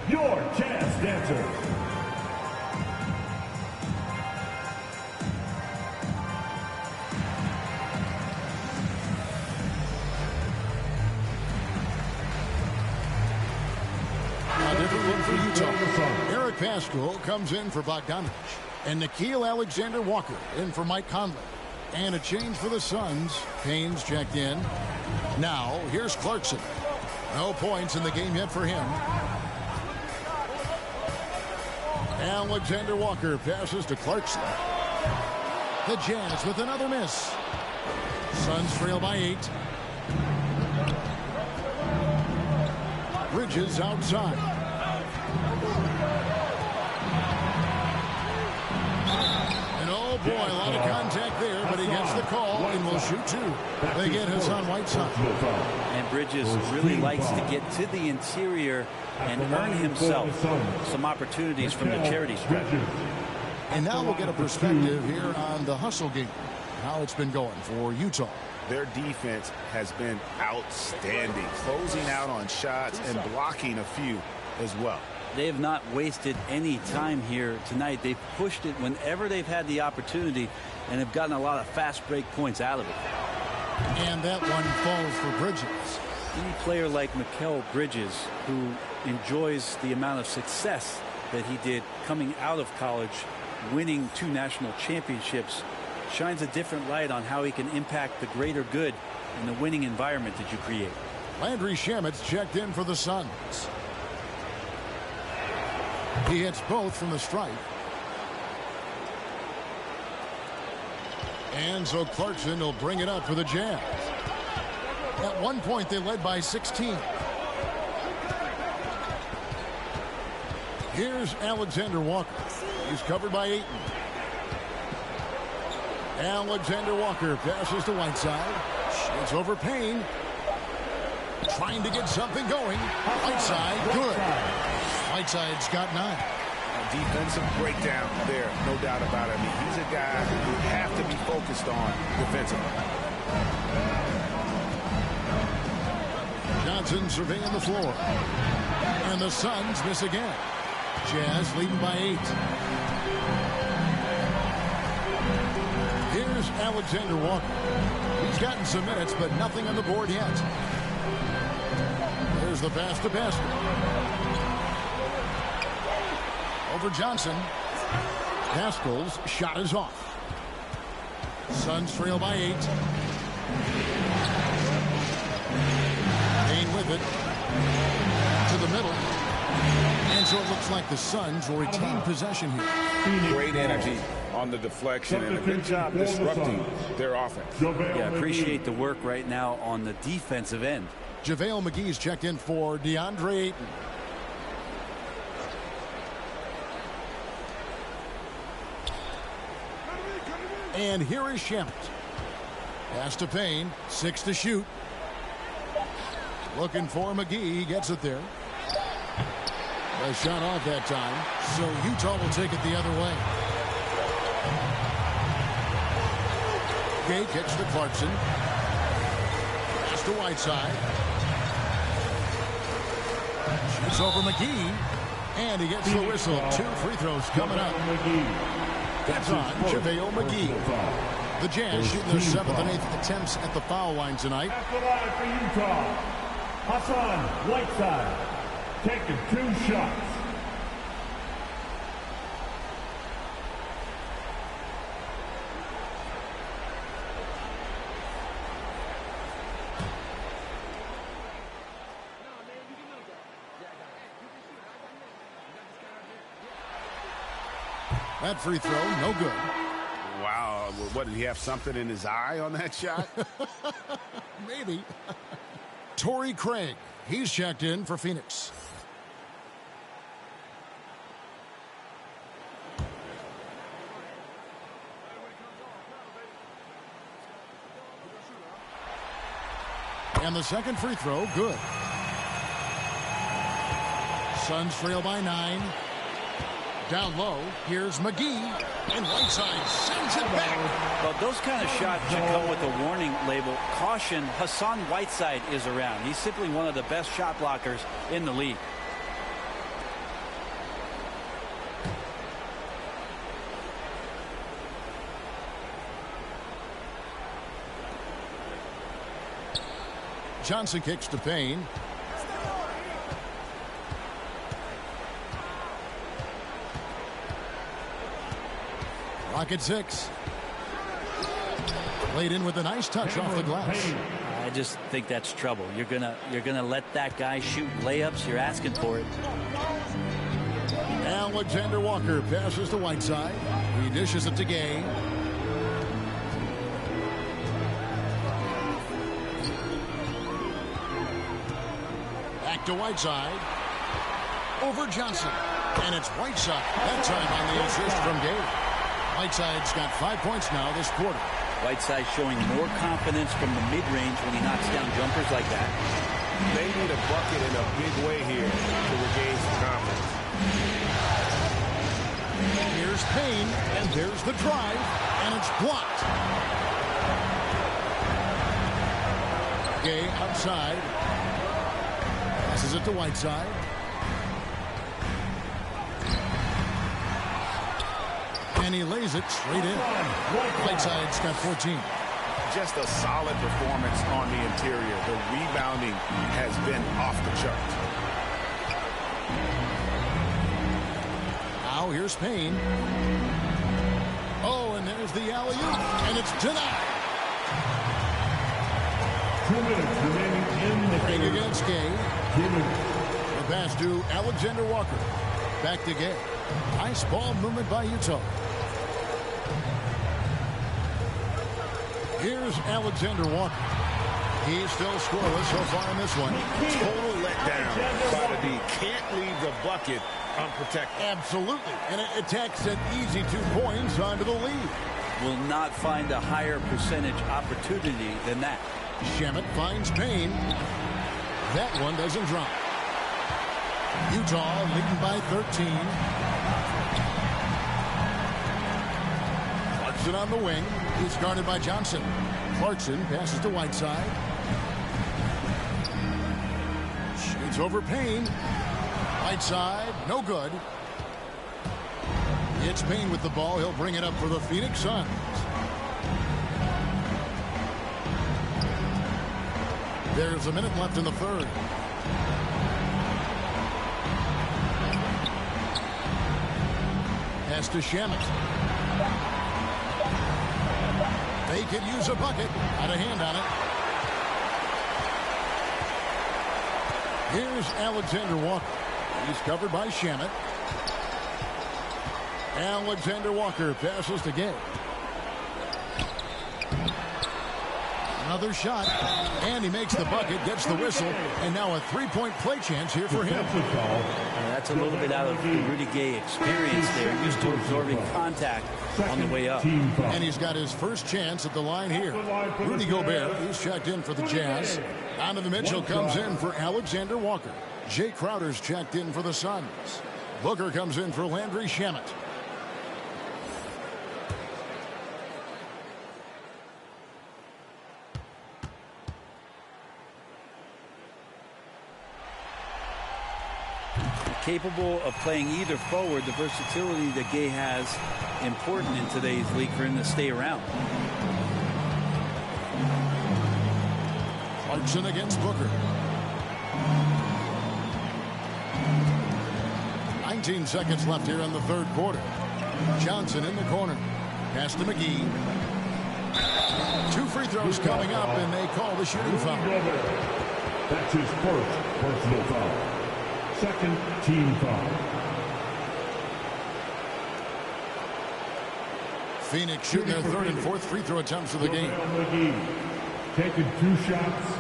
Your chance dancers. A different one for Utah. Eric Pascal comes in for Bogdanovich. And Nikhil Alexander-Walker in for Mike Conley. And a change for the Suns. Payne's checked in. Now, here's Clarkson. No points in the game yet for him. Alexander-Walker passes to Clarkson. The Jazz with another miss. Suns trail by 8. Bridges outside. And oh boy, a lot of contact there, but he gets the call and will shoot 2. They get Hassan Whiteside. And Bridges really likes to get to the interior and earn himself some opportunities from the charity stripe. And now we'll get a perspective here on the hustle game, how it's been going for Utah. Their defense has been outstanding, closing out on shots and blocking a few as well. They have not wasted any time here tonight. They've pushed it whenever they've had the opportunity and have gotten a lot of fast break points out of it. And that one falls for Bridges. Any player like Mikal Bridges, who enjoys the amount of success that he did coming out of college, winning 2 national championships, shines a different light on how he can impact the greater good in the winning environment that you create. Landry Shamet's checked in for the Suns. He hits both from the stripe. And so Clarkson will bring it up for the Jazz. At one point, they led by 16. Here's Alexander Walker. He's covered by Ayton. Alexander Walker passes to Whiteside. Shoots over Payne. Trying to get something going. Whiteside, good. Whiteside's got 9. A defensive breakdown there, no doubt about it. I mean, he's a guy who you have to be focused on defensively. Johnson surveying the floor. And the Suns miss again. Jazz leading by 8. Here's Alexander Walker. He's gotten some minutes, but nothing on the board yet. There's the pass to Pascal. Over Johnson. Pascal's shot is off. Suns trail by 8. Payne with it. To the middle. And so it looks like the Suns will retain possession here. Great energy on the deflection and a good job disrupting their offense. Yeah, appreciate the work right now on the defensive end. JaVale McGee's checked in for DeAndre Ayton. And here is Shamet. Pass to Payne. 6 to shoot. Looking for McGee. He gets it there. A shot off that time. So Utah will take it the other way. Gay kicks to Clarkson. Pass to Whiteside. Shoots over McGee. And he gets the whistle. 2 free throws coming up. That's on JaVale McGee. The Jazz shooting their 7th and 8th attempts at the foul line tonight. At the line for Utah, Hassan Whiteside taking 2 shots. That free throw, no good. Wow, what, did he have something in his eye on that shot? Maybe. Torrey Craig, he's checked in for Phoenix. And the second free throw, good. Suns trail by 9. Down low, here's McGee, and Whiteside sends it back. Well, those kind of shots should come with a warning label. Caution, Hassan Whiteside is around. He's simply one of the best shot blockers in the league. Johnson kicks to Payne. Rocket 6. Played in with a nice touch off the glass. I just think that's trouble. You're gonna let that guy shoot layups. You're asking for it. Alexander Walker passes to Whiteside. He dishes it to Gay. Back to Whiteside. Over Johnson. And it's Whiteside. That time on the assist from Gay. Whiteside's got 5 points now this quarter. Whiteside showing more confidence from the mid-range when he knocks down jumpers like that. They need a bucket in a big way here to regain some confidence. Here's Payne, and there's the drive, and it's blocked. Gay outside. Passes it to Whiteside. And he lays it straight in. Whiteside's got 14. Just a solid performance on the interior. The rebounding has been off the charts. Now here's Payne. Oh, and there's the alley-oop, and it's denied. 2 minutes remaining in the Ring game. against Gay. 2 minutes. The pass to Alexander Walker. Back to Gay. Nice ball movement by Utah. Here's Alexander Walker. He's still scoreless so far in this one. Total letdown by the D. Can't leave the bucket unprotected. Absolutely. And it attacks an easy 2 points onto the lead. Will not find a higher percentage opportunity than that. Shamet finds Payne. That one doesn't drop. Utah leading by 13. Clarkson on the wing. He's guarded by Johnson. Clarkson passes to Whiteside. Shoots over Payne. Whiteside, no good. It's Payne with the ball. He'll bring it up for the Phoenix Suns. There's a minute left in the third. Pass to Shamet. They could use a bucket. Had a hand on it. Here's Alexander Walker. He's covered by Shamet. Alexander Walker passes to Gay. Another shot, and he makes the bucket, gets the whistle, and now a three-point play chance here for him. That's a little bit out of the Rudy Gay experience there, used to absorbing contact on the way up. And he's got his first chance at the line here. Rudy Gobert, he's checked in for the Jazz. Donovan Mitchell comes in for Alexander Walker. Jay Crowder's checked in for the Suns. Booker comes in for Landry Shamet. Capable of playing either forward, the versatility that Gay has important in today's league for him to stay around. Clarkson against Booker. 19 seconds left here in the third quarter. Johnson in the corner. Pass to McGee. 2 free throws coming up, and they call the shooting foul. That's his first personal foul. Second team foul. Phoenix shooting their third and fourth free throw attempts of the game. McGee taking 2 shots.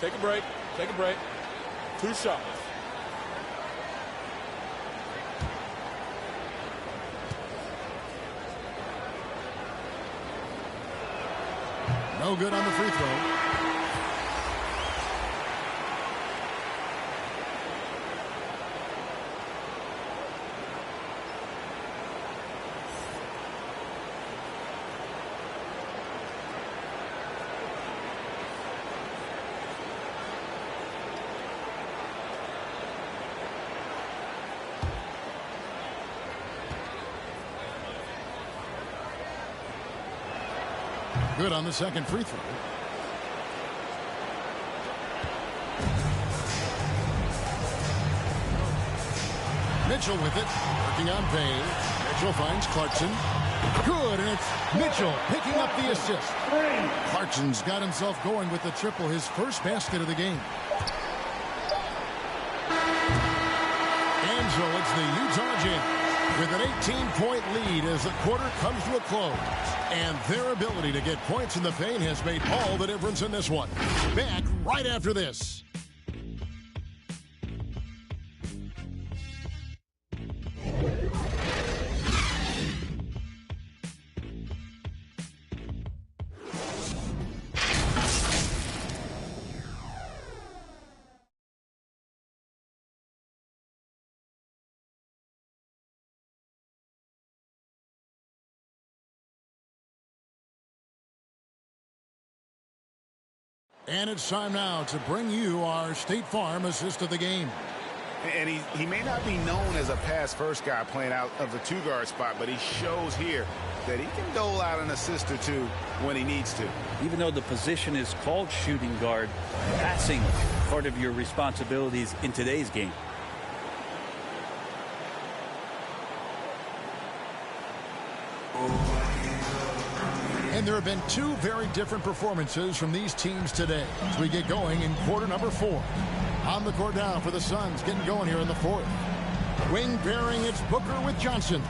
Take a break. Take a break. 2 shots. No good on the free throw. Good on the second free throw. Mitchell with it, working on Payne. Mitchell finds Clarkson. Good, and it's Mitchell picking up the assist. Clarkson's got himself going with the triple, his first basket of the game. And so it's the Utah Jazz with an 18-point lead as the quarter comes to a close. And their ability to get points in the paint has made all the difference in this one. Back right after this. And it's time now to bring you our State Farm assist of the game. And he may not be known as a pass-first guy playing out of the two-guard spot, but he shows here that he can dole out an assist or two when he needs to. Even though the position is called shooting guard, passing part of your responsibilities in today's game. And there have been two very different performances from these teams today as we get going in quarter number 4. On the court now for the Suns, getting going here in the 4th. Wing bearing, it's Booker with Johnson.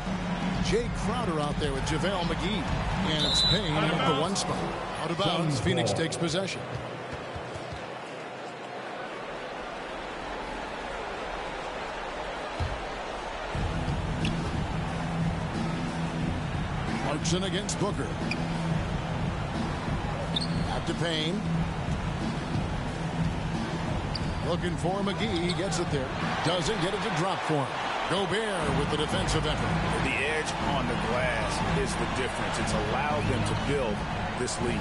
Jay Crowder out there with JaVale McGee. And it's Payne at the 1 spot. Out of bounds, Phoenix takes possession. Clarkson against Booker. To Payne. Looking for McGee. Gets it there. Doesn't get it to drop for him. Gobert with the defensive effort. The edge on the glass is the difference. It's allowed them to build this lead.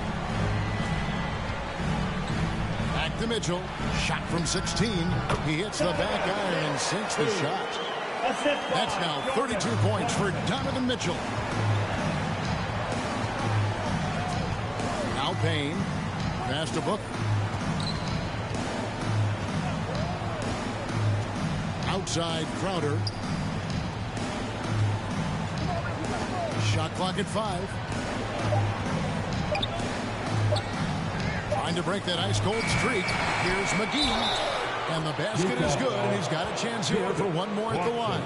Back to Mitchell. Shot from 16. He hits the back iron and sinks the shot. That's now 32 points for Donovan Mitchell. Now Payne. Pass to Booker. Outside Crowder. Shot clock at 5. Trying to break that ice cold streak. Here's McGee. And the basket is good. And he's got a chance here for one more at the line.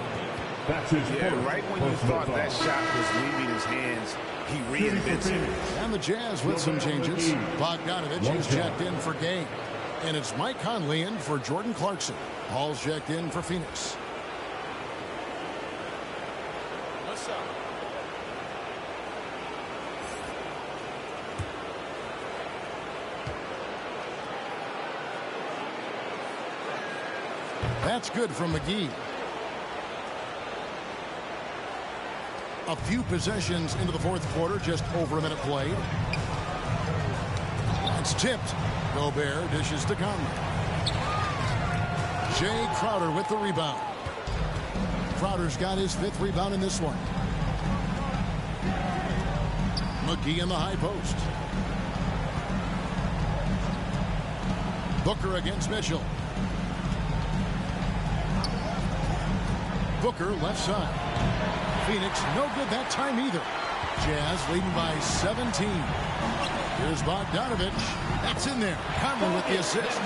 Yeah, right when you thought that shot was leaving his hands, he reinvents it. And the Jazz with some changes. Bogdanovich is checked in for Game. And it's Mike Conley in for Jordan Clarkson. Paul's checked in for Phoenix. What's up? That's good from McGee. A few possessions into the 4th quarter, just over a minute played. It's tipped. Gobert dishes to Conley. Jay Crowder with the rebound. Crowder's got his 5th rebound in this one. McGee in the high post. Booker against Mitchell. Booker left side. Phoenix no good that time either. Jazz leading by 17. Here's Bogdanovich. That's in there. Conley with the assist.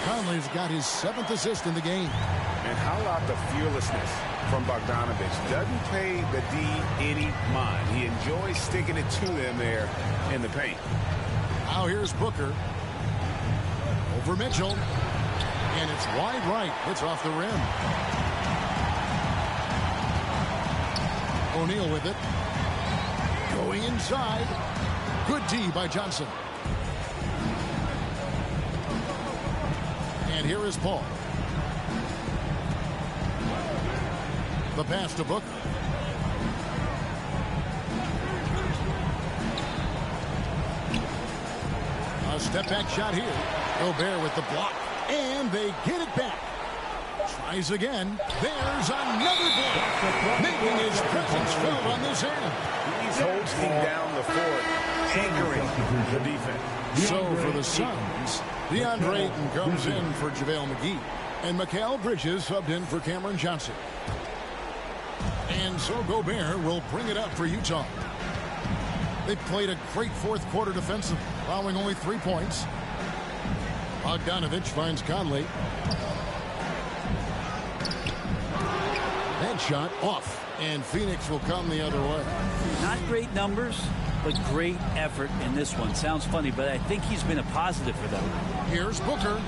Conley's got his 7th assist in the game. And how about the fearlessness from Bogdanovich? Doesn't pay the D any mind. He enjoys sticking it to them there in the paint. Now here's Booker. Over Mitchell. And it's wide right. It's off the rim. O'Neal with it. Going inside. Good D by Johnson. And here is Paul. The pass to Booker. A step-back shot here. Gobert with the block. And they get it back. Tries again. There's another block. Making his presence felt on this end. He's holding down the fort, anchoring the defense. So for the Suns, DeAndre Ayton comes in for JaVale McGee. And Mikal Bridges subbed in for Cameron Johnson. And so Gobert will bring it up for Utah. They played a great fourth quarter defensive, allowing only 3 points. Bogdanovich finds Conley. That shot off, and Phoenix will come the other way. Not great numbers, but great effort in this one. Sounds funny, but I think he's been a positive for them. Here's Booker.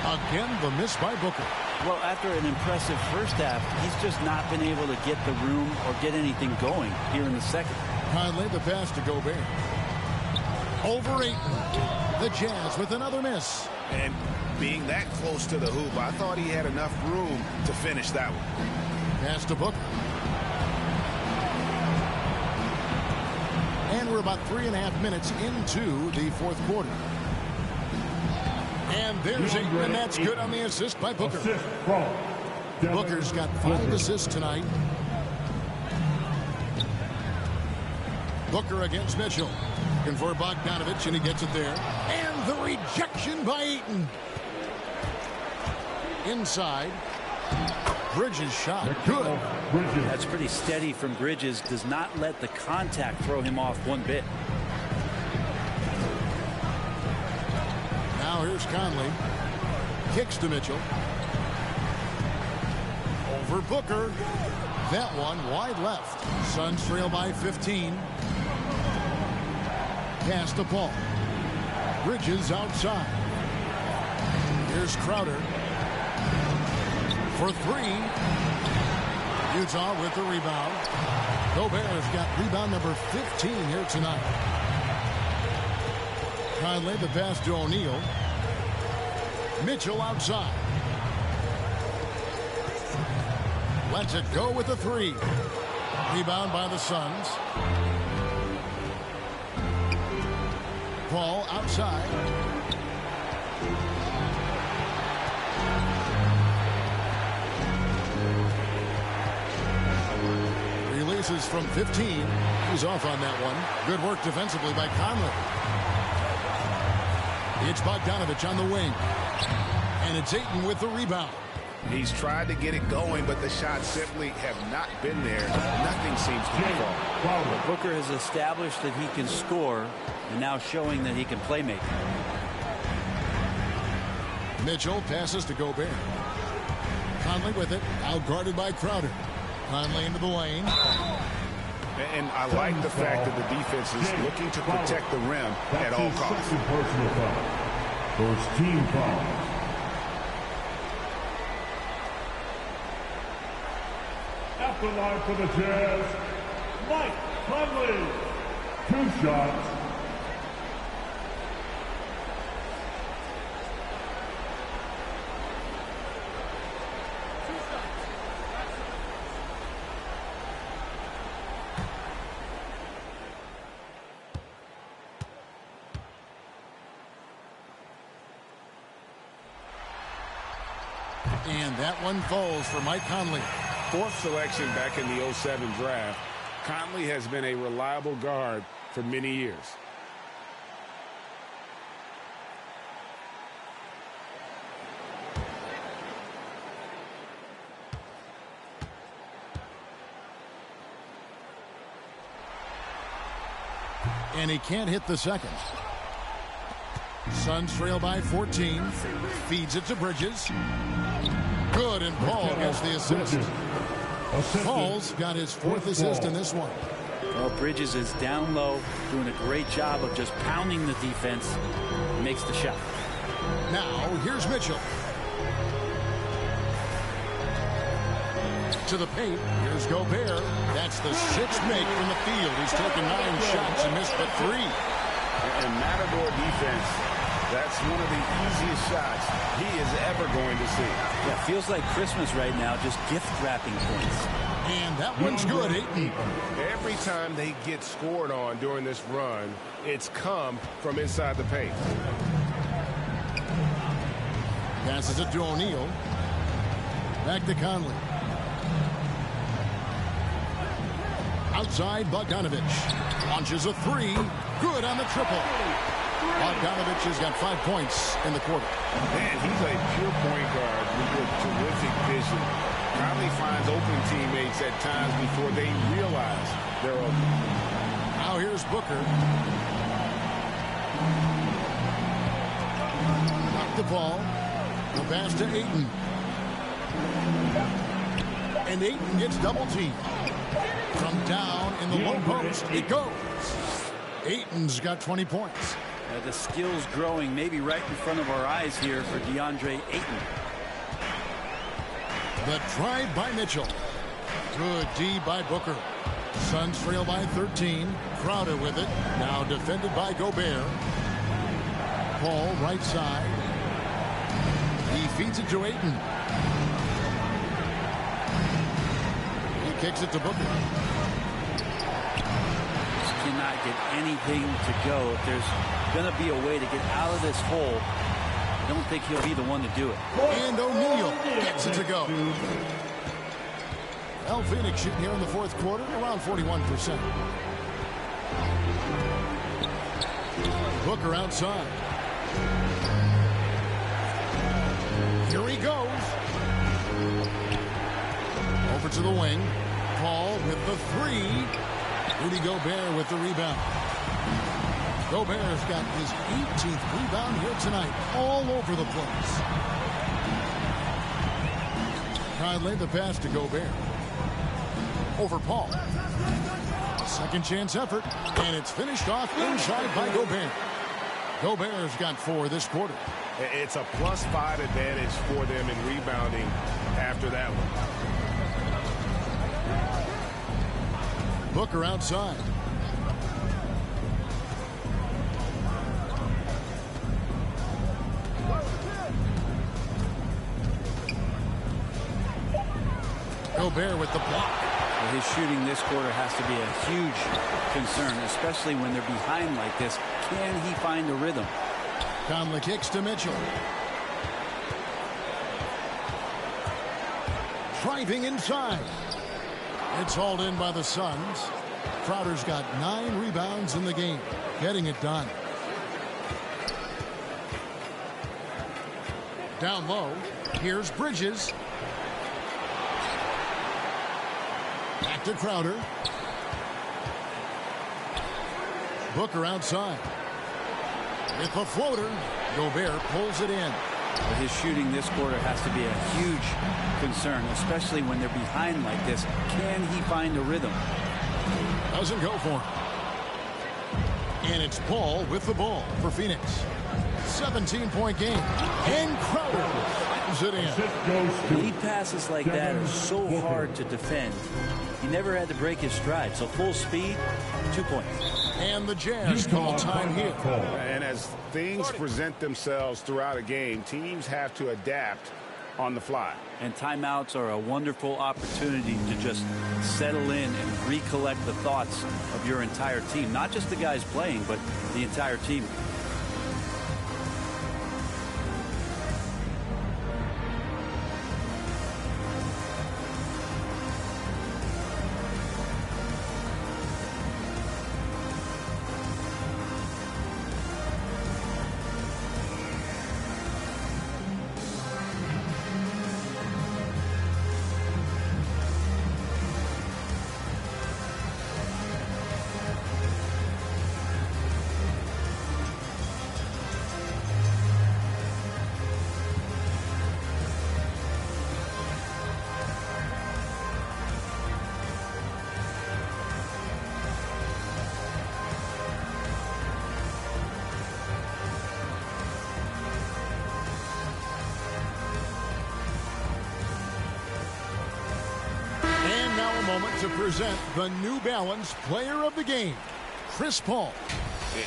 Again, the miss by Booker. Well, after an impressive first half, he's just not been able to get the room or get anything going here in the second. Conley, the pass to Gobert. Over Ayton. The Jazz with another miss. And being that close to the hoop, I thought he had enough room to finish that one. Pass to Booker. And we're about 3.5 minutes into the fourth quarter. And there's Ayton, and that's good on the assist by Booker. Booker's got 5 assists tonight. Booker against Mitchell. Looking for Bogdanovich, and he gets it there. And the rejection by Ayton. Inside. Bridges shot. Good. That's pretty steady from Bridges. Does not let the contact throw him off one bit. Now here's Conley. Kicks to Mitchell. Over Booker. That one wide left. Suns trail by 15. Pass to Paul. Bridges outside. Here's Crowder. For 3. Utah with the rebound. Gobert's got rebound number 15 here tonight. Conley, the pass to O'Neal. Mitchell outside. Lets it go with the 3. Rebound by the Suns. Paul outside. Releases from 15. He's off on that one. Good work defensively by Conley. It's Bogdanovich on the wing. And it's Ayton with the rebound. He's tried to get it going, but the shots simply have not been there. Nothing seems to be falling. Booker has established that he can score, and now showing that he can play make. Mitchell passes to Gobert. Conley with it, out guarded by Crowder. Conley into the lane. And I like the fact that the defense is looking to protect the rim at all costs. Personal foul. First team foul. At the line for the Jazz, Mike Conley. 2 shots. And that one falls for Mike Conley. 4th selection back in the 07 draft. Conley has been a reliable guard for many years. And he can't hit the second. Suns trail by 14. Feeds it to Bridges. Good, and Paul gets the assist. Paul's got his 4th assist in this one. Well, Bridges is down low, doing a great job of just pounding the defense. Makes the shot. Now, here's Mitchell. To the paint. Here's Gobert. That's the sixth make from the field. He's taken 9 shots and missed but 3. And Matador defense, that's one of the easiest shots he is ever going to see. Yeah, feels like Christmas right now, just gift wrapping points. And that one's good, Ayton. Every time they get scored on during this run, it's come from inside the paint. Passes it to O'Neal. Back to Conley. Outside, Bogdanovich. Launches a 3. Good on the triple. Bogdanovich has got 5 points in the quarter. Man, he's a pure point guard with terrific vision. Conley finds open teammates at times before they realize they're open. Now here's Booker. Knocked the ball. The pass to Ayton. And Ayton gets double teamed. From down in the low post, it goes. Ayton's got 20 points. The skills growing maybe right in front of our eyes here for DeAndre Ayton. The drive by Mitchell. Good D by Booker. Suns trail by 13. Crowder with it. Now defended by Gobert. Paul right side. He feeds it to Ayton. He kicks it to Booker. Just cannot get anything to go. If there's going to be a way to get out of this hole, I don't think he'll be the one to do it. And O'Neal gets it to go. El Phoenix shooting here in the fourth quarter around 41%. Booker outside. Here he goes. Over to the wing. Paul with the 3. Rudy Gobert with the rebound. Gobert's got his 18th rebound here tonight. All over the place. Conley the pass to Gobert. Over Paul. Second chance effort. And it's finished off inside by Gobert. Gobert's got 4 this quarter. It's a +5 advantage for them in rebounding after that one. Booker outside. Gobert with the block. Well, his shooting this quarter has to be a huge concern, especially when they're behind like this. Can he find a rhythm? Conley kicks to Mitchell. Driving inside. It's hauled in by the Suns. Crowder's got 9 rebounds in the game. Getting it done. Down low. Here's Bridges. Back to Crowder. Booker outside. With the floater. Gobert pulls it in. But his shooting this quarter has to be a huge concern, especially when they're behind like this. Can he find a rhythm? Doesn't go for him. And it's Paul with the ball for Phoenix. 17-point game. And Crowder flattens it in. Lead passes like that are so hard to defend. He never had to break his stride. So full speed, 2 points. And the Jazz call time here. And as things present themselves throughout a game, teams have to adapt on the fly. And timeouts are a wonderful opportunity to just settle in and recollect the thoughts of your entire team. Not just the guys playing, but the entire team. moment to present the New Balance Player of the Game, Chris Paul.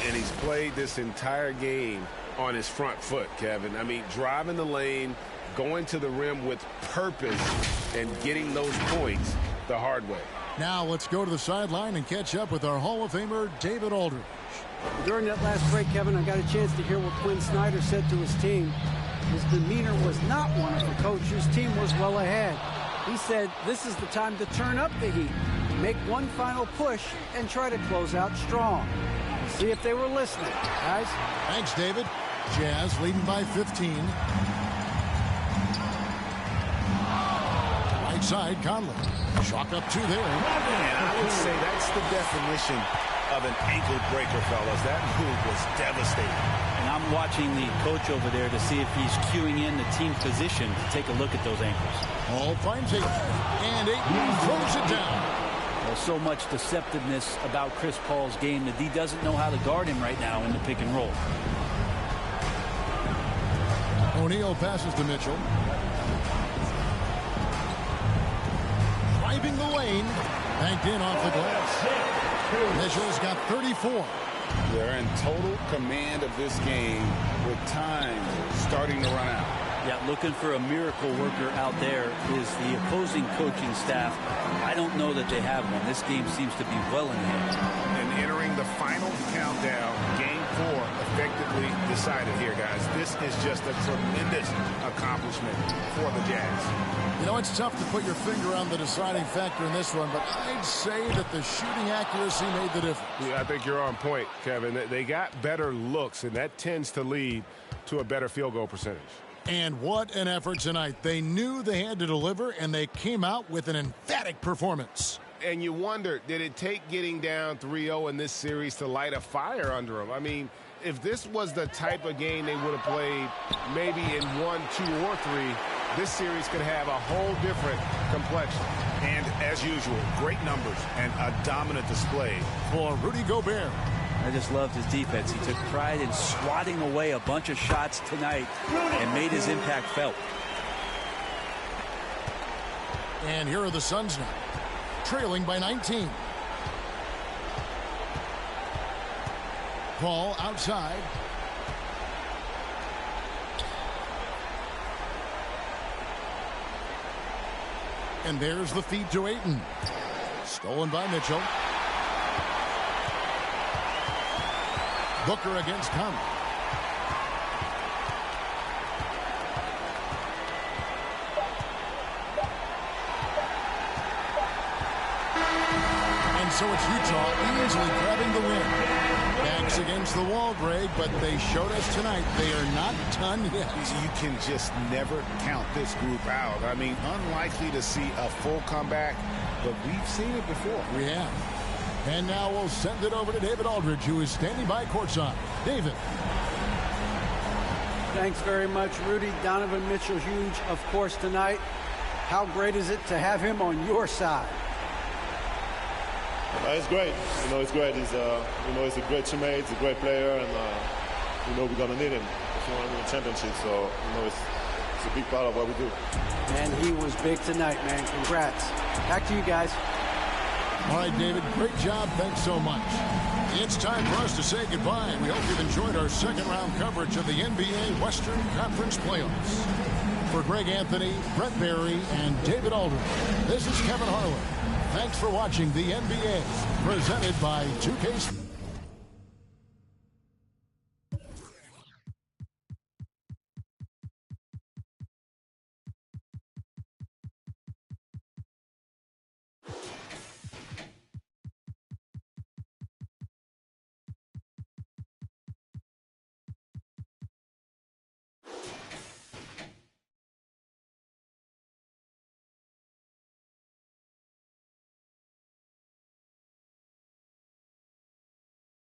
And he's played this entire game on his front foot, Kevin. I mean, driving the lane, going to the rim with purpose, and getting those points the hard way. Now let's go to the sideline and catch up with our Hall of Famer, David Aldridge. During that last break, Kevin, I got a chance to hear what Quinn Snyder said to his team. His demeanor was not one of the coach. His team was well ahead. He said this is the time to turn up the heat, make one final push, and try to close out strong. See if they were listening, guys. Thanks, David. Jazz leading by 15. Right side, Conley. Chalk up 2 there. And I would say that's the definition of an ankle breaker, fellas. That move was devastating. And I'm watching the coach over there to see if he's cueing in the team position to take a look at those ankles. Paul finds it, and Ayton throws it down. There's so much deceptiveness about Chris Paul's game that he doesn't know how to guard him right now in the pick and roll. O'Neal passes to Mitchell. Driving the lane, banked in off the glass. Mitchell's got 34. They're in total command of this game with time starting to run out. Yeah, looking for a miracle worker out there is the opposing coaching staff. I don't know that they have one. This game seems to be well in hand. And entering the final countdown, Game 4 effectively decided here, guys. This is just a tremendous accomplishment for the Jazz. You know, it's tough to put your finger on the deciding factor in this one, but I'd say that the shooting accuracy made the difference. Yeah, I think you're on point, Kevin. They got better looks, and that tends to lead to a better field goal percentage. And what an effort tonight. They knew they had to deliver, and they came out with an emphatic performance. And you wonder, did it take getting down 3-0 in this series to light a fire under them? I mean, if this was the type of game they would have played maybe in 1, 2, or 3, this series could have a whole different complexion. And as usual, great numbers and a dominant display for Rudy Gobert. I just loved his defense. He took pride in swatting away a bunch of shots tonight and made his impact felt. And here are the Suns now, trailing by 19. Paul outside. And there's the feed to Ayton. Stolen by Mitchell. Booker against Conley. And so it's Utah easily grabbing the win. Backs against the wall, Greg, but they showed us tonight they are not done yet. You can just never count this group out. I mean, unlikely to see a full comeback, but we've seen it before. We have. And now we'll send it over to David Aldridge, who is standing by courtside. David. Thanks very much, Rudy. Donovan Mitchell, huge, of course, tonight. How great is it to have him on your side? It's great. You know, it's great. He's he's a great teammate. He's a great player, and we're gonna need him if we want to win the championship. So, it's a big part of what we do. And he was big tonight, man. Congrats. Back to you guys. All right, David, great job. Thanks so much. It's time for us to say goodbye. We hope you've enjoyed our second-round coverage of the NBA Western Conference Playoffs. For Greg Anthony, Brett Barry, and David Aldridge, this is Kevin Harlan. Thanks for watching the NBA, presented by 2K.